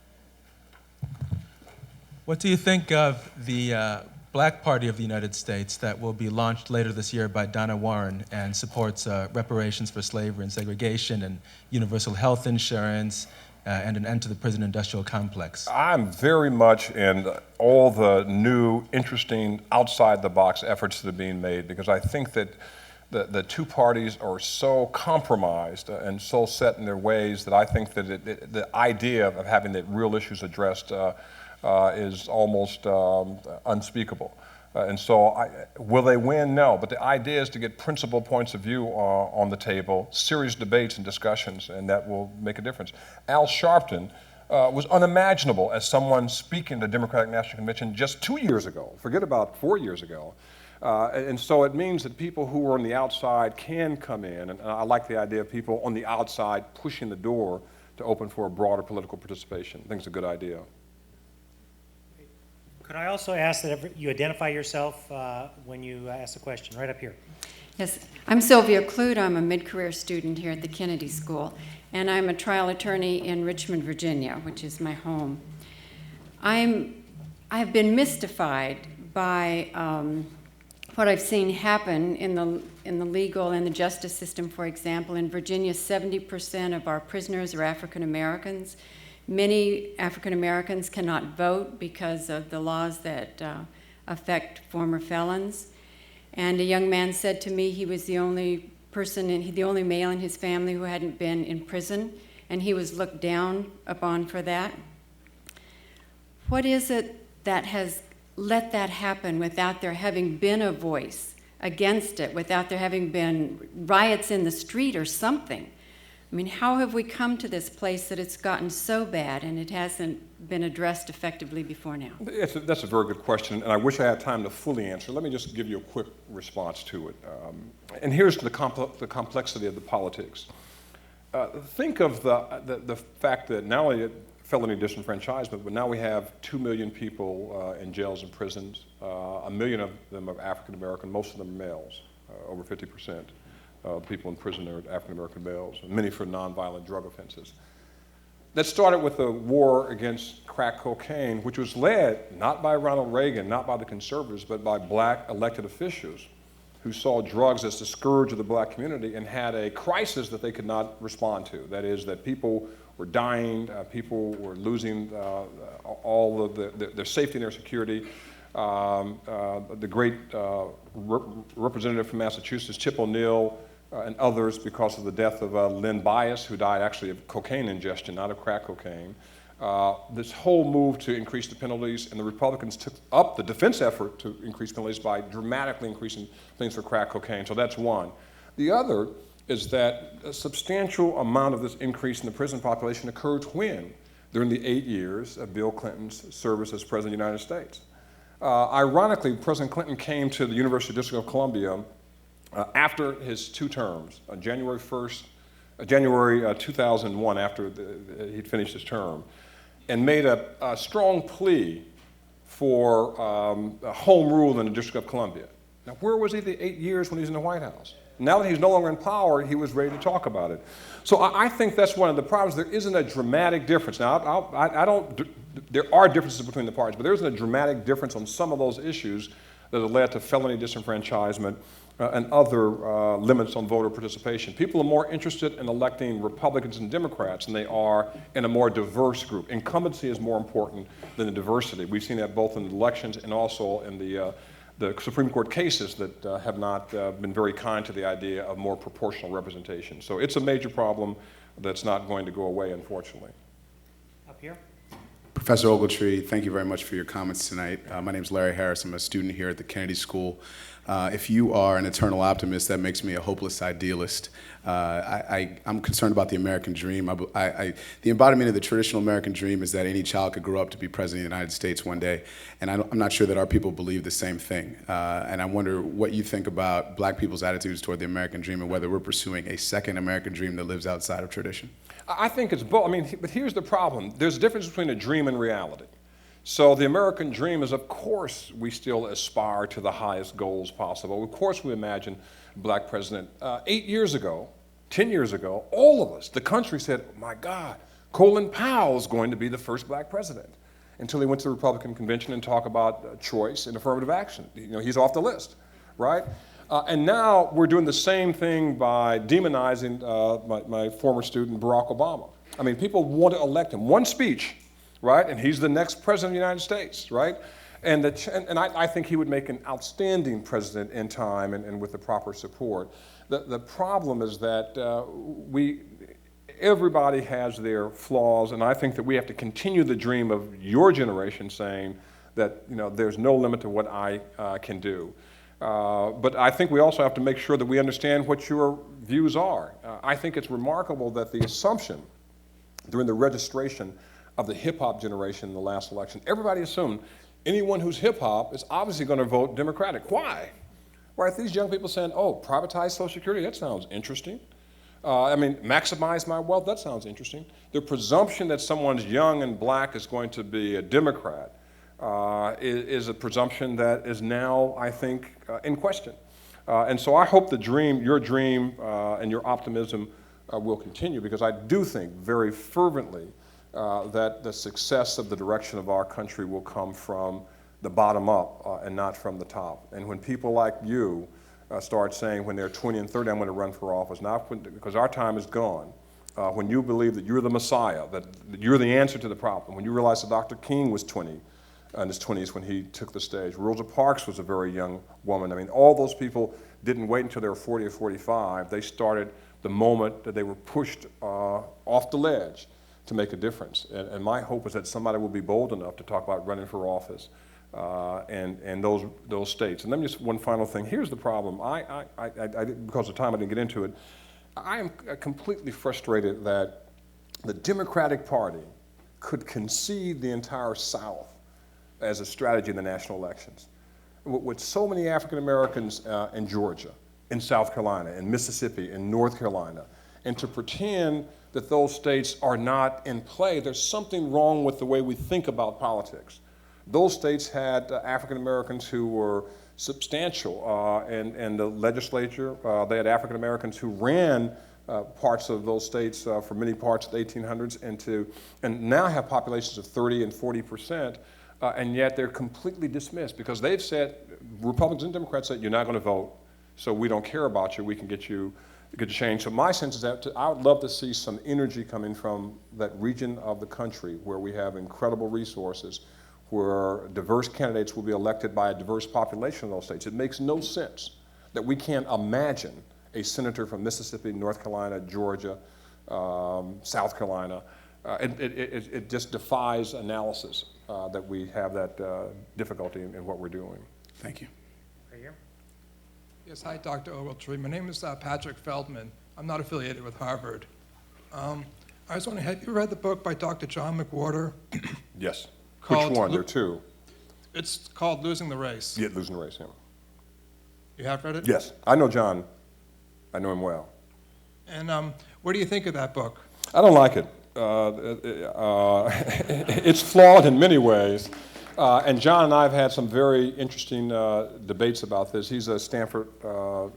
What do you think of the Black Party of the United States that will be launched later this year by Donna Warren and supports reparations for slavery and segregation and universal health insurance and an end to the prison industrial complex? I'm very much in all the new, interesting, outside-the-box efforts that are being made because I think that the 2 parties are so compromised and so set in their ways that I think that the idea of having the real issues addressed is almost unspeakable. And so will they win? No. But the idea is to get principled points of view on the table, serious debates and discussions, and that will make a difference. Al Sharpton was unimaginable as someone speaking at the Democratic National Convention just 2 years ago. Forget about 4 years ago. And so it means that people who are on the outside can come in. And I like the idea of people on the outside pushing the door to open for a broader political participation. I think it's a good idea. Could I also ask that you identify yourself when you ask the question, right up here? Yes, I'm Sylvia Clute. I'm a mid-career student here at the Kennedy School, and I'm a trial attorney in Richmond, Virginia, which is my home. I've been mystified by what I've seen happen in the legal and the justice system. For example, in Virginia, 70% of our prisoners are African Americans. Many African Americans cannot vote because of the laws that affect former felons. And a young man said to me he was the only the only male in his family who hadn't been in prison, and he was looked down upon for that. What is it that has let that happen without there having been a voice against it, without there having been riots in the street or something? I mean, how have we come to this place that it's gotten so bad and it hasn't been addressed effectively before now? That's a very good question, and I wish I had time to fully answer. Let me just give you a quick response to it. And here's the complexity of the politics. Think of the fact that not only felony disenfranchisement, but now we have 2 million people in jails and prisons. 1 million of them are African American, most of them are males, over 50%. People in prison are African American males, many for nonviolent drug offenses. That started with the war against crack cocaine, which was led not by Ronald Reagan, not by the conservatives, but by black elected officials who saw drugs as the scourge of the black community and had a crisis that they could not respond to. That is, that people were dying, people were losing all of their safety and their security. The great representative from Massachusetts, Chip O'Neill, and others, because of the death of Lynn Bias, who died actually of cocaine ingestion, not of crack cocaine. This whole move to increase the penalties, and the Republicans took up the defense effort to increase penalties by dramatically increasing things for crack cocaine. So that's one. The other is that a substantial amount of this increase in the prison population occurred when? During the 8 years of Bill Clinton's service as President of the United States. Ironically, President Clinton came to the University District of Columbia after his 2 terms, January 2001, after he'd finished his term, and made a strong plea for a home rule in the District of Columbia. Now, where was he the 8 years when he was in the White House? Now that he's no longer in power, he was ready to talk about it. So I think that's one of the problems. There isn't a dramatic difference. Now, there are differences between the parties, but there isn't a dramatic difference on some of those issues that have led to felony disenfranchisement and other limits on voter participation. People are more interested in electing Republicans and Democrats than they are in a more diverse group. Incumbency is more important than the diversity. We've seen that both in the elections and also in the Supreme Court cases that have not been very kind to the idea of more proportional representation. So it's a major problem that's not going to go away, unfortunately. Up here. Professor Ogletree, thank you very much for your comments tonight. My name is Larry Harris. I'm a student here at the Kennedy School. If you are an eternal optimist, that makes me a hopeless idealist. I'm concerned about the American dream. The embodiment of the traditional American dream is that any child could grow up to be president of the United States one day, and I'm not sure that our people believe the same thing. And I wonder what you think about black people's attitudes toward the American dream and whether we're pursuing a second American dream that lives outside of tradition. I think it's both. I mean, but here's the problem. There's a difference between a dream and reality. So the American dream is, of course, we still aspire to the highest goals possible. Of course, we imagine a black president. 8 years ago, 10 years ago, all of us, the country said, oh my God, Colin Powell is going to be the first black president, until he went to the Republican convention and talked about choice and affirmative action. You know, he's off the list, right? And now we're doing the same thing by demonizing my former student, Barack Obama. I mean, people want to elect him. One speech, right? And he's the next president of the United States, right? And I think he would make an outstanding president in time and with the proper support. The problem is that everybody has their flaws, and I think that we have to continue the dream of your generation saying that, you know, there's no limit to what I can do. But I think we also have to make sure that we understand what your views are. I think it's remarkable that the assumption during the registration of the hip-hop generation in the last election, everybody assumed anyone who's hip-hop is obviously going to vote Democratic. Why? Right, these young people saying, oh, privatize Social Security, that sounds interesting. Maximize my wealth, that sounds interesting. The presumption that someone's young and black is going to be a Democrat is a presumption that is now, I think, in question. And so I hope your dream and your optimism will continue, because I do think very fervently that the success of the direction of our country will come from the bottom up and not from the top. And when people like you start saying when they're 20 and 30, I'm going to run for office, because our time is gone. When you believe that you're the Messiah, that you're the answer to the problem, when you realize that Dr. King was 20, in his 20s when he took the stage. Rosa Parks was a very young woman. I mean, all those people didn't wait until they were 40 or 45. They started the moment that they were pushed off the ledge to make a difference. And my hope is that somebody will be bold enough to talk about running for office and those states. And then just one final thing. Here's the problem. Because of time, I didn't get into it. I am completely frustrated that the Democratic Party could concede the entire South as a strategy in the national elections. With so many African Americans in Georgia, in South Carolina, in Mississippi, in North Carolina, and to pretend that those states are not in play, there's something wrong with the way we think about politics. Those states had African Americans who were substantial in the legislature. They had African Americans who ran parts of those states for many parts of the 1800s and now have populations of 30 and 40%. And yet they're completely dismissed because they've said, Republicans and Democrats said, you're not going to vote, so we don't care about you, we can get you change. So my sense is that I would love to see some energy coming from that region of the country where we have incredible resources, where diverse candidates will be elected by a diverse population in those states. It makes no sense that we can't imagine a senator from Mississippi, North Carolina, Georgia, South Carolina. It just defies analysis that we have that difficulty in what we're doing. Thank you. Right here. Yes, hi, Dr. Ogletree. My name is Patrick Feldman. I'm not affiliated with Harvard. I was wondering, have you read the book by Dr. John McWhorter? Yes. Which one? There are two. It's called Losing the Race. Yeah, Losing the Race, yeah. You have read it? Yes. I know John. I know him well. And what do you think of that book? I don't like it. It's flawed in many ways. And John and I have had some very interesting debates about this. He's a Stanford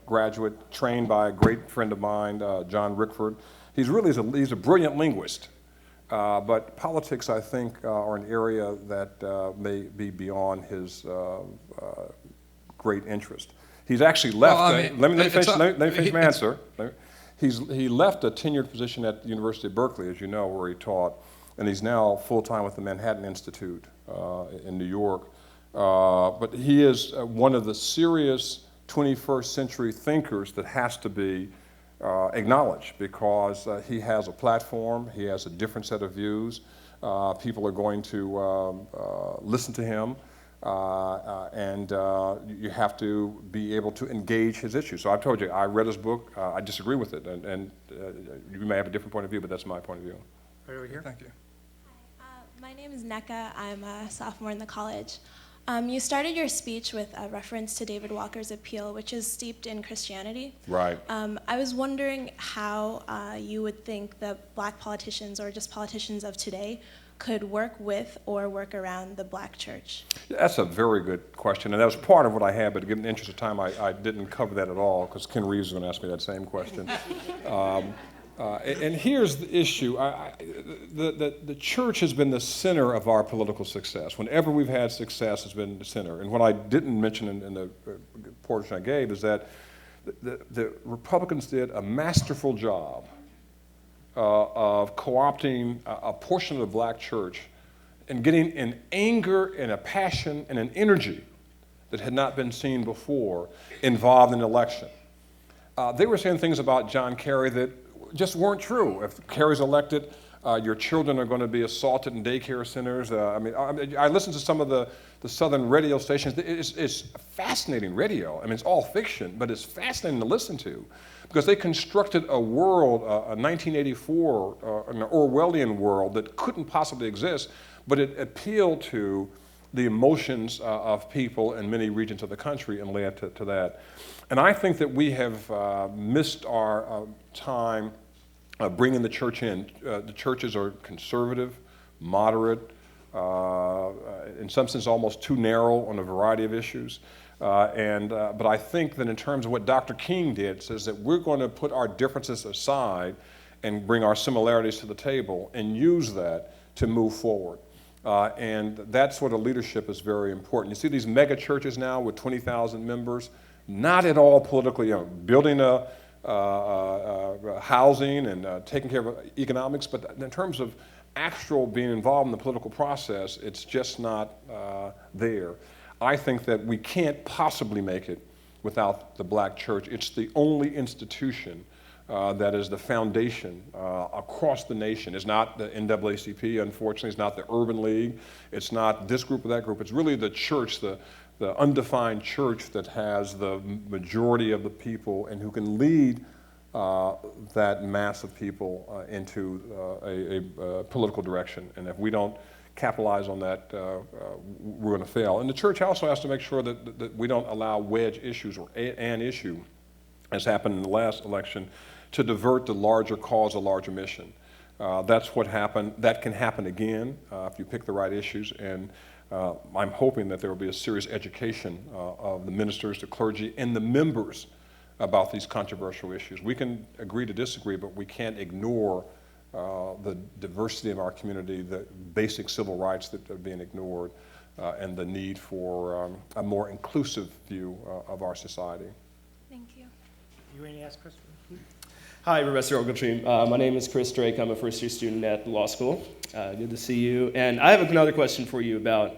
graduate, trained by a great friend of mine, John Rickford. He's a brilliant linguist. But politics, I think, are an area that may be beyond his great interest. He's actually left. Let me finish my answer. He left a tenured position at the University of Berkeley, as you know, where he taught, and he's now full-time with the Manhattan Institute in New York. But he is one of the serious 21st century thinkers that has to be acknowledged, because he has a platform, he has a different set of views. People are going to listen to him. And you have to be able to engage his issues. So I've told you, I read his book, I disagree with it, and you may have a different point of view, but that's my point of view. Right over here. Thank you. My name is Neka. I'm a sophomore in the college. You started your speech with a reference to David Walker's appeal, which is steeped in Christianity. Right. I was wondering how you would think that black politicians, or just politicians of today, could work with or work around the black church? That's a very good question, and that was part of what I had, but given the interest of time, I didn't cover that at all, because Ken Reeves is going to ask me that same question. And here's the issue. The church has been the center of our political success. Whenever we've had success, it's been the center. And what I didn't mention in the portion I gave is that the Republicans did a masterful job of co-opting a portion of the black church and getting an anger and a passion and an energy that had not been seen before involved in the election. They were saying things about John Kerry that just weren't true. If Kerry's elected, your children are going to be assaulted in daycare centers. I listened to some of the southern radio stations. It's fascinating radio. I mean, it's all fiction, but it's fascinating to listen to, because they constructed a world, a 1984, an Orwellian world that couldn't possibly exist, but it appealed to the emotions of people in many regions of the country and led to that. And I think that we have missed our time bringing the church in. The churches are conservative, moderate, in some sense almost too narrow on a variety of issues. But I think that in terms of what Dr. King did, says that we're going to put our differences aside and bring our similarities to the table and use that to move forward. And that sort of leadership is very important. You see these mega churches now with 20,000 members, not at all politically, building housing and taking care of economics, but in terms of actual being involved in the political process, it's just not there. I think that we can't possibly make it without the black church. It's the only institution that is the foundation across the nation. It's not the NAACP, unfortunately. It's not the Urban League. It's not this group or that group. It's really the church, the undefined church that has the majority of the people and who can lead that mass of people into a political direction. And if we don't capitalize on that, we're going to fail. And the church also has to make sure that we don't allow wedge issues or an issue, as happened in the last election, to divert the larger cause, a larger mission. That's what happened. That can happen again if you pick the right issues. And I'm hoping that there will be a serious education of the ministers, the clergy, and the members about these controversial issues. We can agree to disagree, but we can't ignore the diversity of our community, the basic civil rights that are being ignored, and the need for a more inclusive view of our society. Thank you. You ready to ask Chris? Hi, Professor Ogletree. My name is Chris Drake. I'm a first-year student at law school. Good to see you. And I have another question for you about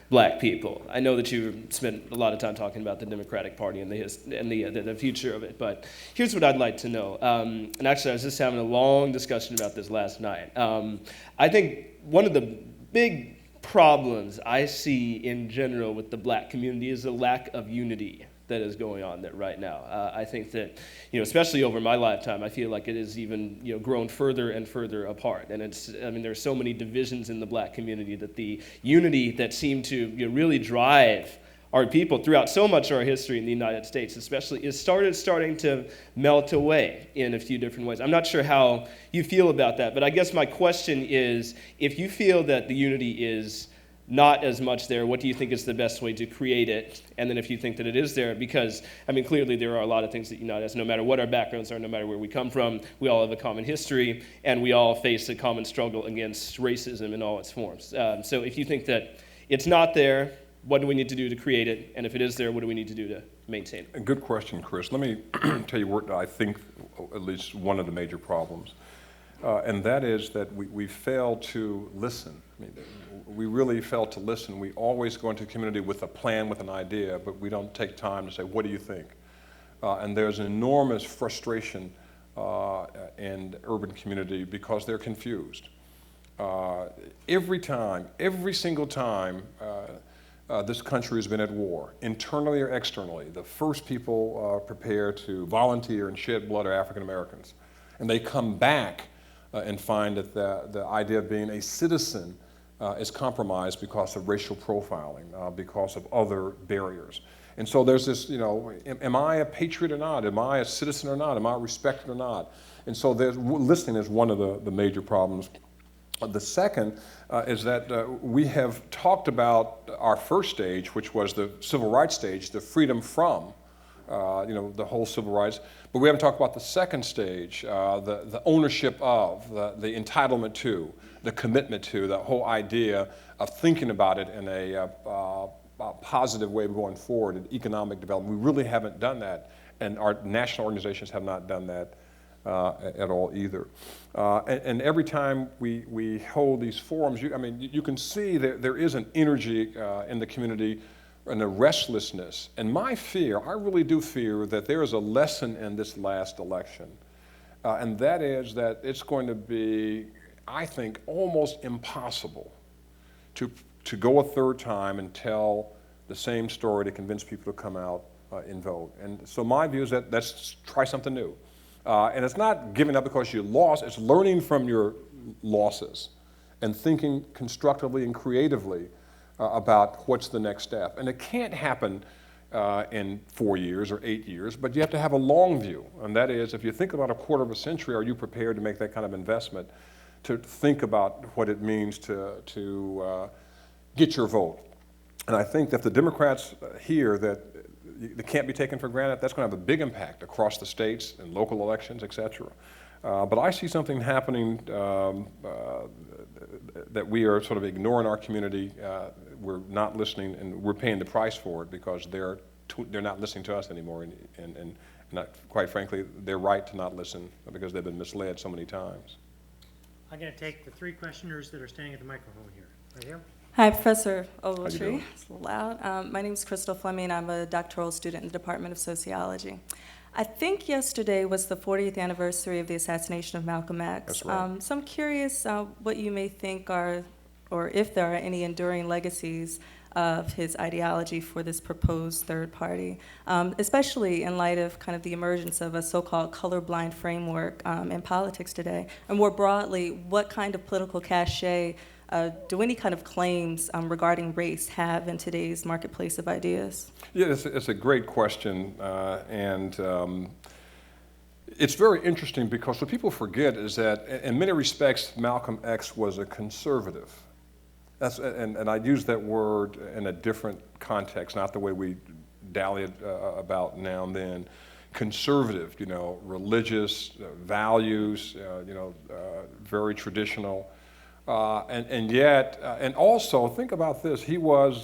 black people. I know that you spent a lot of time talking about the Democratic Party and the future of it, but here's what I'd like to know. And actually, I was just having a long discussion about this last night. I think one of the big problems I see in general with the black community is the lack of unity that is going on there right now. I think that, especially over my lifetime, I feel like it has even, grown further and further apart. And there's so many divisions in the black community that the unity that seemed to really drive our people throughout so much of our history in the United States, especially, is starting to melt away in a few different ways. I'm not sure how you feel about that, but I guess my question is, if you feel that the unity is not as much there, what do you think is the best way to create it? And then if you think that it is there, because, clearly there are a lot of things that unite us, no matter what our backgrounds are, no matter where we come from, we all have a common history, and we all face a common struggle against racism in all its forms. So if you think that it's not there, what do we need to do to create it? And if it is there, what do we need to do to maintain it? Good question, Chris. Let me tell you what I think at least one of the major problems. And that is that we fail to listen. We really fail to listen. We always go into the community with a plan, with an idea, but we don't take time to say, what do you think? And there's an enormous frustration in the urban community because they're confused. Every single time this country has been at war, internally or externally, the first people prepared to volunteer and shed blood are African Americans. And they come back and find that the idea of being a citizen is compromised because of racial profiling, because of other barriers. And so there's this, am I a patriot or not? Am I a citizen or not? Am I respected or not? And so listening is one of the major problems. The second is that we have talked about our first stage, which was the civil rights stage, the freedom from, the whole civil rights. But we haven't talked about the second stage, the ownership of, the entitlement to, the commitment to, the whole idea of thinking about it in a positive way going forward in economic development. We really haven't done that, and our national organizations have not done that at all either. And every time we hold these forums, you can see that there is an energy in the community and a restlessness. And my fear, I really do fear that there is a lesson in this last election, and that is that it's going to be, I think, almost impossible to go a third time and tell the same story to convince people to come out and vote. And so my view is that let's try something new. And it's not giving up because you lost, it's learning from your losses and thinking constructively and creatively about what's the next step. And it can't happen in 4 years or 8 years, but you have to have a long view. And that is, if you think about a quarter of a century, are you prepared to make that kind of investment to think about what it means to get your vote. And I think that the Democrats here that can't be taken for granted, that's going to have a big impact across the states and local elections, et cetera. But I see something happening that we are sort of ignoring our community. We're not listening, and we're paying the price for it because they're not listening to us anymore. And not, quite frankly, they're right to not listen because they've been misled so many times. I'm going to take the 3 questioners that are standing at the microphone here. Right here. Hi, Professor Ogletree. How you doing? It's a little loud. My name is Crystal Fleming. I'm a doctoral student in the Department of Sociology. I think yesterday was the 40th anniversary of the assassination of Malcolm X. That's right. So I'm curious what you may think are, or if there are any enduring legacies of his ideology for this proposed third party, especially in light of kind of the emergence of a so-called colorblind framework in politics today. And more broadly, what kind of political cachet do any kind of claims regarding race have in today's marketplace of ideas? Yeah, it's a great question, and it's very interesting because what people forget is that in many respects, Malcolm X was a conservative. And I use that word in a different context, not the way we dally about now and then. Conservative, religious values, very traditional. And yet, and also think about this: he was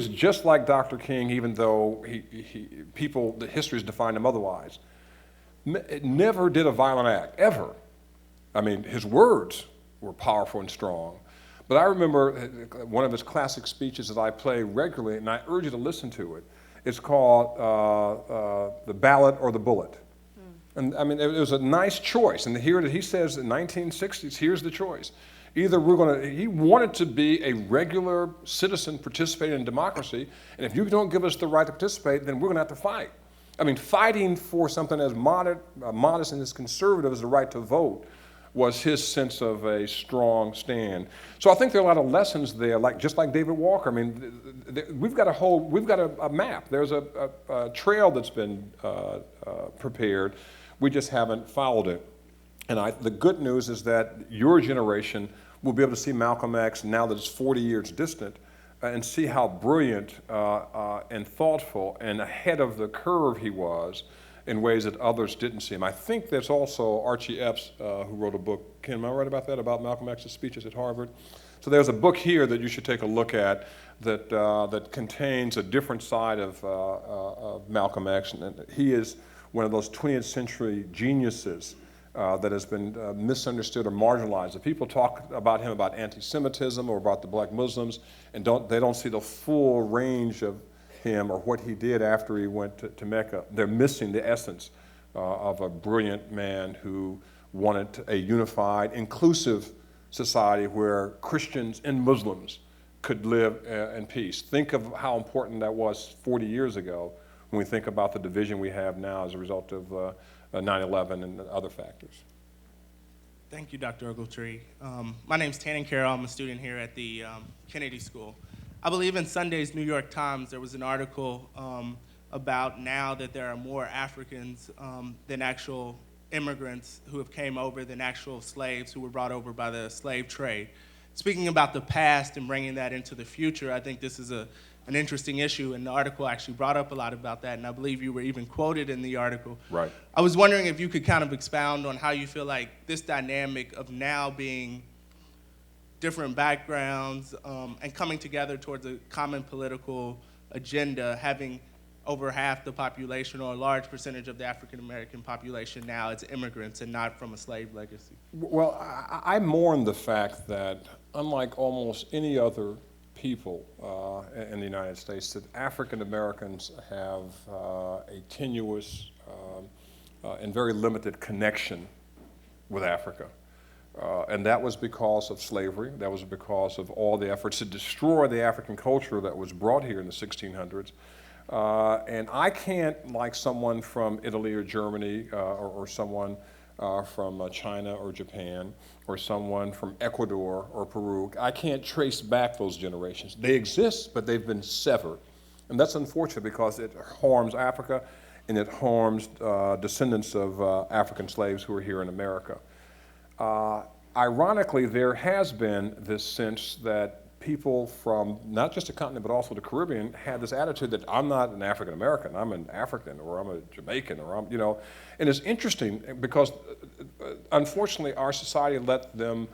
just like Dr. King, even though the history has defined him otherwise. Never did a violent act ever. I mean, his words were powerful and strong. But I remember one of his classic speeches that I play regularly, and I urge you to listen to it. It's called "The Ballot or the Bullet." And I mean, it was a nice choice. And here he says in the 1960s, here's the choice. Either he wanted to be a regular citizen participating in democracy, and if you don't give us the right to participate, then we're going to have to fight. I mean, fighting for something as modest and as conservative as the right to vote was his sense of a strong stand. So I think there are a lot of lessons there, just like David Walker. I mean, we've got a map. There's a trail that's been prepared. We just haven't followed it. And the good news is that your generation will be able to see Malcolm X now that it's 40 years distant and see how brilliant and thoughtful and ahead of the curve he was in ways that others didn't see him. I think there's also Archie Epps who wrote a book. Ken, am I right about that, about Malcolm X's speeches at Harvard? So there's a book here that you should take a look at that contains a different side of Malcolm X. And he is one of those 20th century geniuses that has been misunderstood or marginalized. If people talk about him about anti-Semitism or about the black Muslims and they don't see the full range of him or what he did after he went to Mecca, they're missing the essence of a brilliant man who wanted a unified, inclusive society where Christians and Muslims could live in peace. Think of how important that was 40 years ago when we think about the division we have now as a result of 9/11 and other factors. Thank you, Dr. Ogletree. My name's Tannen Carroll. I'm a student here at the Kennedy School. I believe in Sunday's New York Times there was an article about now that there are more Africans than actual immigrants who have came over than actual slaves who were brought over by the slave trade. Speaking about the past and bringing that into the future, I think this is an interesting issue, and the article actually brought up a lot about that, and I believe you were even quoted in the article. Right. I was wondering if you could kind of expound on how you feel like this dynamic of now being different backgrounds and coming together towards a common political agenda, having over half the population or a large percentage of the African American population now as immigrants and not from a slave legacy. Well, I mourn the fact that unlike almost any other people in the United States, that African Americans have a tenuous and very limited connection with Africa. And that was because of slavery. That was because of all the efforts to destroy the African culture that was brought here in the 1600s. And I can't, like someone from Italy or Germany or someone from China or Japan or someone from Ecuador or Peru, I can't trace back those generations. They exist, but they've been severed. And that's unfortunate because it harms Africa and it harms descendants of African slaves who are here in America. Ironically, there has been this sense that people from not just the continent, but also the Caribbean had this attitude that I'm not an African American, I'm an African, or I'm a Jamaican, or I'm, you know. And it's interesting because unfortunately our society let them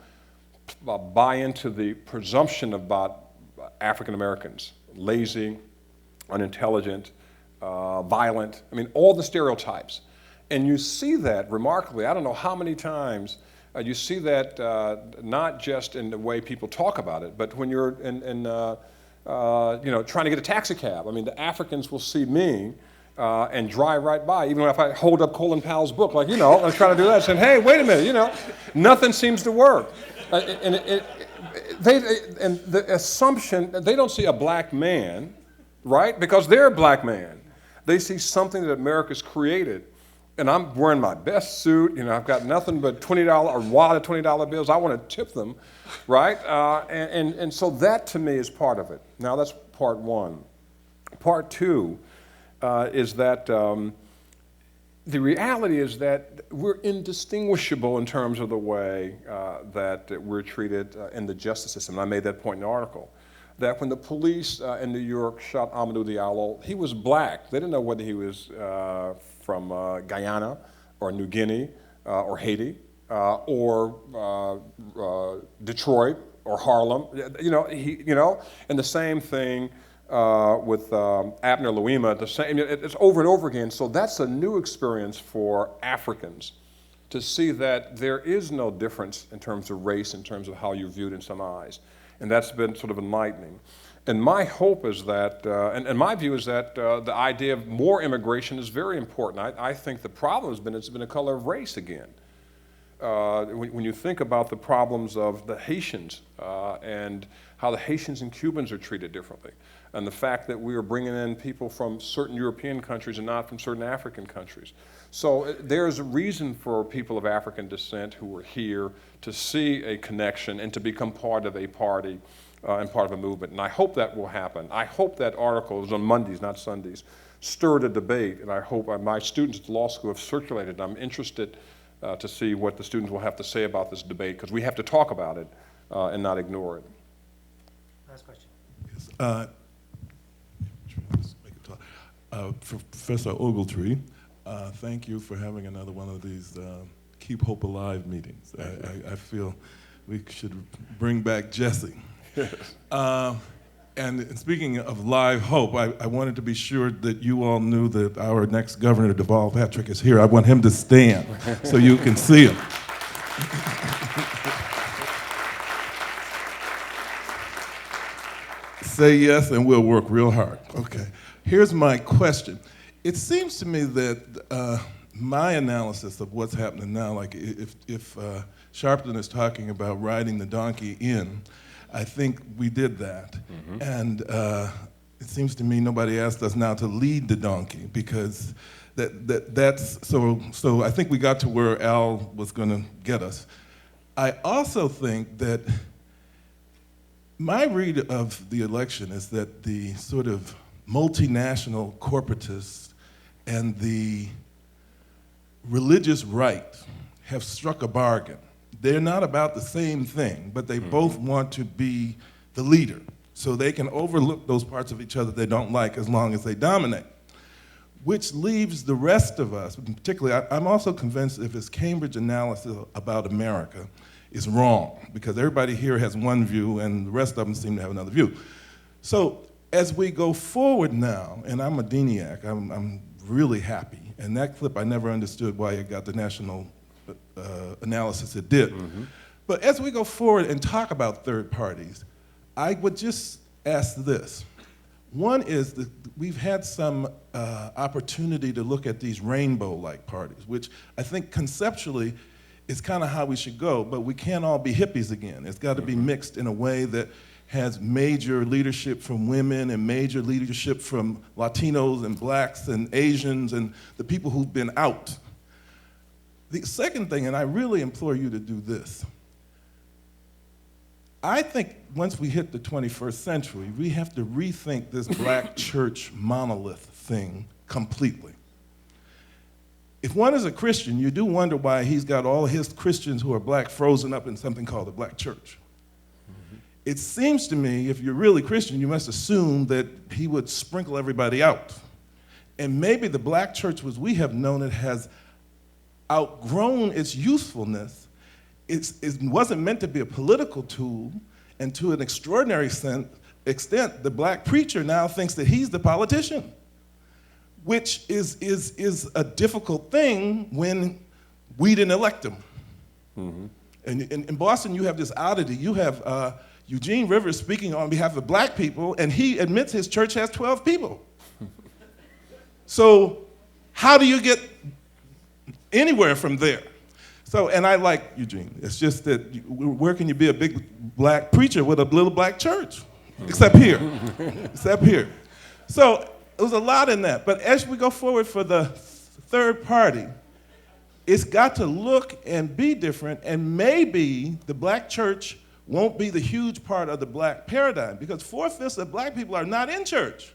buy into the presumption about African Americans: lazy, unintelligent, violent. I mean, all the stereotypes. And you see that remarkably, I don't know how many times, you see that not just in the way people talk about it, but when you're you know, trying to get a taxi cab. I mean, the Africans will see me and drive right by, even if I hold up Colin Powell's book, like, you know, I'm trying to do that, saying, hey, wait a minute, you know, nothing seems to work. And the assumption, they don't see a black man, right? Because they're a black man. They see something that America's created. And I'm wearing my best suit, you know, I've got nothing but $20 or wad of $20 bills. I want to tip them, right? And so that to me is part of it. Now that's part one. Part two is that the reality is that we're indistinguishable in terms of the way that we're treated in the justice system. And I made that point in the article. That when the police in New York shot Amadou Diallo, he was black. They didn't know whether he was from Guyana or New Guinea or Haiti or Detroit or Harlem. You know, and the same thing with Abner Louima. The same. It's over and over again. So that's a new experience for Africans to see that there is no difference in terms of race, in terms of how you're viewed in some eyes. And that's been sort of enlightening. And my hope is that, and my view is that the idea of more immigration is very important. I think the problem has been, it's been a color of race again. When you think about the problems of the Haitians and how the Haitians and Cubans are treated differently, and the fact that we are bringing in people from certain European countries and not from certain African countries. So there's a reason for people of African descent who are here to see a connection and to become part of a party and part of a movement. And I hope that will happen. I hope that article, it was on Mondays, not Sundays, stirred a debate, and I hope my students at the law school have circulated. I'm interested to see what the students will have to say about this debate, because we have to talk about it and not ignore it. Last question. Yes, for Professor Ogletree, thank you for having another one of these Keep Hope Alive meetings. I feel we should bring back Jesse. And speaking of live hope, I wanted to be sure that you all knew that our next governor, Deval Patrick, is here. I want him to stand so you can see him. Say yes and we'll work real hard. Okay. Here's my question. It seems to me that my analysis of what's happening now, like if Sharpton is talking about riding the donkey in, I think we did that. Mm-hmm. And it seems to me nobody asked us now to lead the donkey, because that's, so I think we got to where Al was gonna get us. I also think that my read of the election is that the sort of multinational corporatists and the religious right have struck a bargain. They're not about the same thing, but they both want to be the leader, so they can overlook those parts of each other they don't like as long as they dominate. Which leaves the rest of us, particularly, I'm also convinced if it's Cambridge analysis about America is wrong, because everybody here has one view and the rest of them seem to have another view. So as we go forward now, and I'm a Deniac, I'm really happy, and that clip I never understood why it got the national analysis it did. Mm-hmm. But as we go forward and talk about third parties, I would just ask this. One is that we've had some opportunity to look at these rainbow-like parties, which I think conceptually is kind of how we should go, but we can't all be hippies again. It's got to be mixed in a way that has major leadership from women and major leadership from Latinos and blacks and Asians and the people who've been out. The second thing, and I really implore you to do this, I think once we hit the 21st century, we have to rethink this black church monolith thing completely. If one is a Christian, you do wonder why he's got all his Christians who are black frozen up in something called the black church. Mm-hmm. it seems to me, if you're really Christian, you must assume that he would sprinkle everybody out. And maybe the black church, as we have known it, has outgrown its usefulness. It wasn't meant to be a political tool, and to an extraordinary extent, the black preacher now thinks that he's the politician, which is a difficult thing when we didn't elect him. Mm-hmm. And in Boston, you have this oddity. You have Eugene Rivers speaking on behalf of black people, and he admits his church has 12 people. So how do you get anywhere from there? So, and I like Eugene. It's just that where can you be a big black preacher with a little black church? Except here. Except here. So there was a lot in that. But as we go forward for the third party, it's got to look and be different, and maybe the black church won't be the huge part of the black paradigm, because 4/5 of black people are not in church.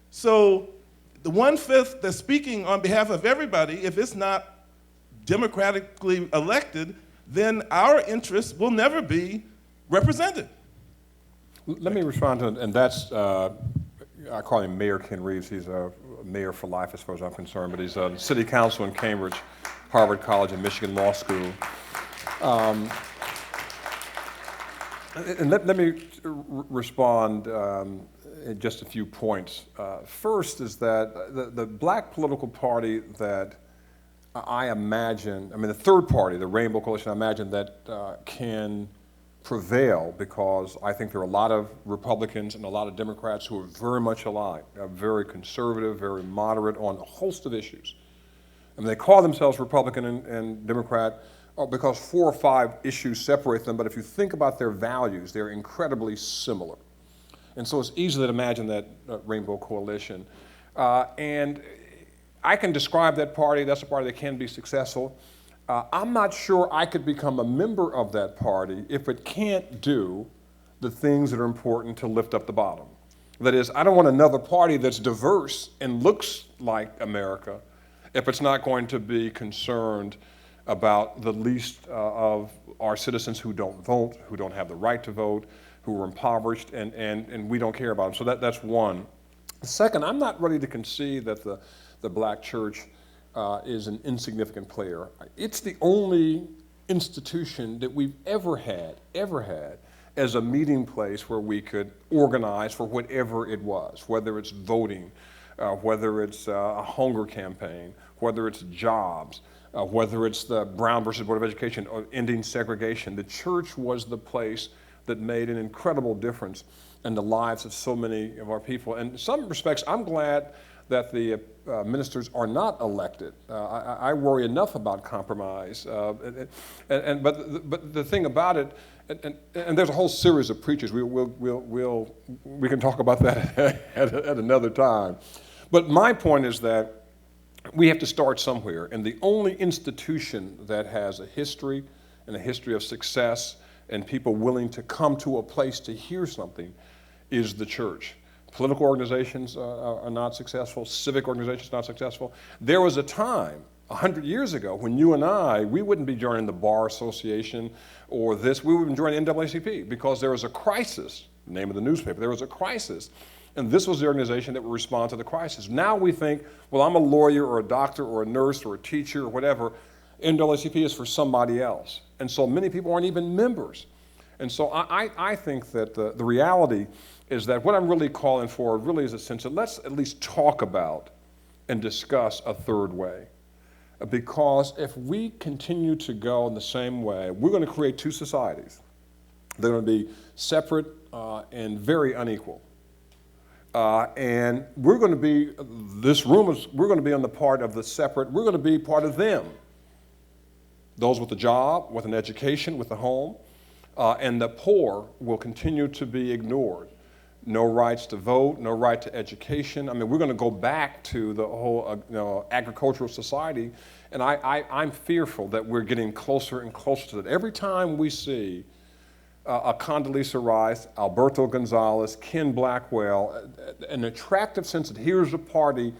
So the 1/5 that's speaking on behalf of everybody, if it's not democratically elected, then our interests will never be represented. Let me respond to, and that's, I call him Mayor Ken Reeves. He's a mayor for life as far as I'm concerned, but he's a city council in Cambridge, Harvard College, and Michigan Law School. And let me respond in just a few points. First is that the black political party that I imagine, I mean the third party, the Rainbow Coalition, I imagine that can prevail, because I think there are a lot of Republicans and a lot of Democrats who are very much alike, very conservative, very moderate on a host of issues. I mean, they call themselves Republican and Democrat because 4 or 5 issues separate them, but if you think about their values, they're incredibly similar. And so it's easy to imagine that Rainbow Coalition. And I can describe that party. That's a party that can be successful. I'm not sure I could become a member of that party if it can't do the things that are important to lift up the bottom. That is, I don't want another party that's diverse and looks like America if it's not going to be concerned about the least of our citizens who don't vote, who don't have the right to vote, who are impoverished, and we don't care about them. So that's one. Second, I'm not ready to concede that the black church is an insignificant player. It's the only institution that we've ever had as a meeting place where we could organize for whatever it was, whether it's voting, whether it's a hunger campaign, whether it's jobs, whether it's the Brown versus Board of Education or ending segregation. The church was the place that made an incredible difference in the lives of so many of our people. And in some respects, I'm glad that the ministers are not elected. I worry enough about compromise. But the thing about it, and there's a whole series of preachers. We can talk about that at another time. But my point is that we have to start somewhere, and the only institution that has a history and a history of success and people willing to come to a place to hear something is the church. Political organizations are not successful. Civic organizations are not successful. There was a time, 100 years ago, when you and I, we wouldn't be joining the Bar Association or this. We would be joining the NAACP because there was a crisis, the name of the newspaper, there was a crisis. And this was the organization that would respond to the crisis. Now we think, well, I'm a lawyer or a doctor or a nurse or a teacher or whatever. NAACP is for somebody else. And so many people aren't even members. And so I think that the reality is that what I'm really calling for really is a sense that let's at least talk about and discuss a third way. Because if we continue to go in the same way, we're going to create 2 societies. They're going to be separate and very unequal. And we're going to be, we're going to be on the part of the separate, we're going to be part of them. Those with a job, with an education, with a home, and the poor will continue to be ignored. No rights to vote, no right to education. I mean, we're going to go back to the whole agricultural society, and I'm fearful that we're getting closer and closer to that. Every time we see a Condoleezza Rice, Alberto Gonzalez, Ken Blackwell, an attractive sense that here's a party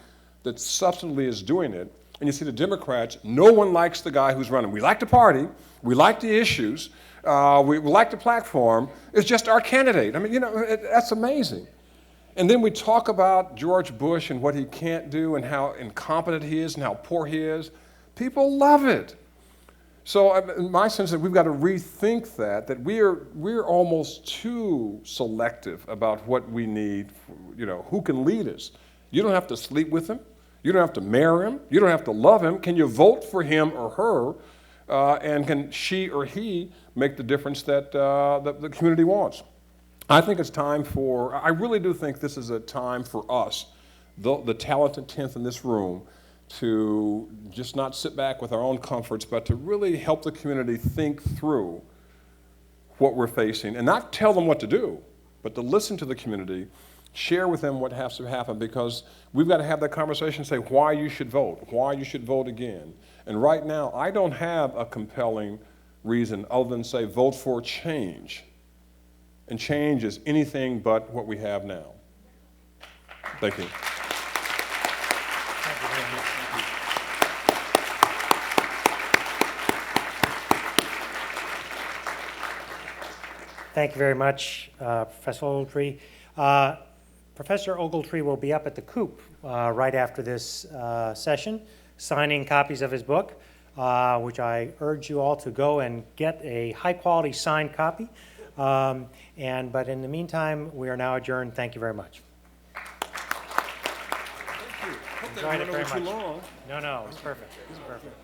that substantively is doing it, and you see the Democrats, no one likes the guy who's running. We like the party, we like the issues, we like the platform. It's just our candidate. I mean, that's amazing. And then we talk about George Bush and what he can't do and how incompetent he is and how poor he is. People love it. So my sense is that we've got to rethink that we're almost too selective about what we need, who can lead us. You don't have to sleep with him. You don't have to marry him. You don't have to love him. Can you vote for him or her? And can she or he make the difference that the community wants? I think it's time I really do think this is a time for us, the talented 10th in this room, to just not sit back with our own comforts, but to really help the community think through what we're facing and not tell them what to do, but to listen to the community, share with them what has to happen, because we've got to have that conversation, say why you should vote again. And right now, I don't have a compelling reason other than say vote for change. And change is anything but what we have now. Thank you. Thank you very much, Professor Ogletree. Professor Ogletree will be up at the Coop right after this session, signing copies of his book, which I urge you all to go and get a high-quality signed copy. But in the meantime, we are now adjourned. Thank you very much. Thank you. Enjoyed it very much. No, it's perfect. It's perfect.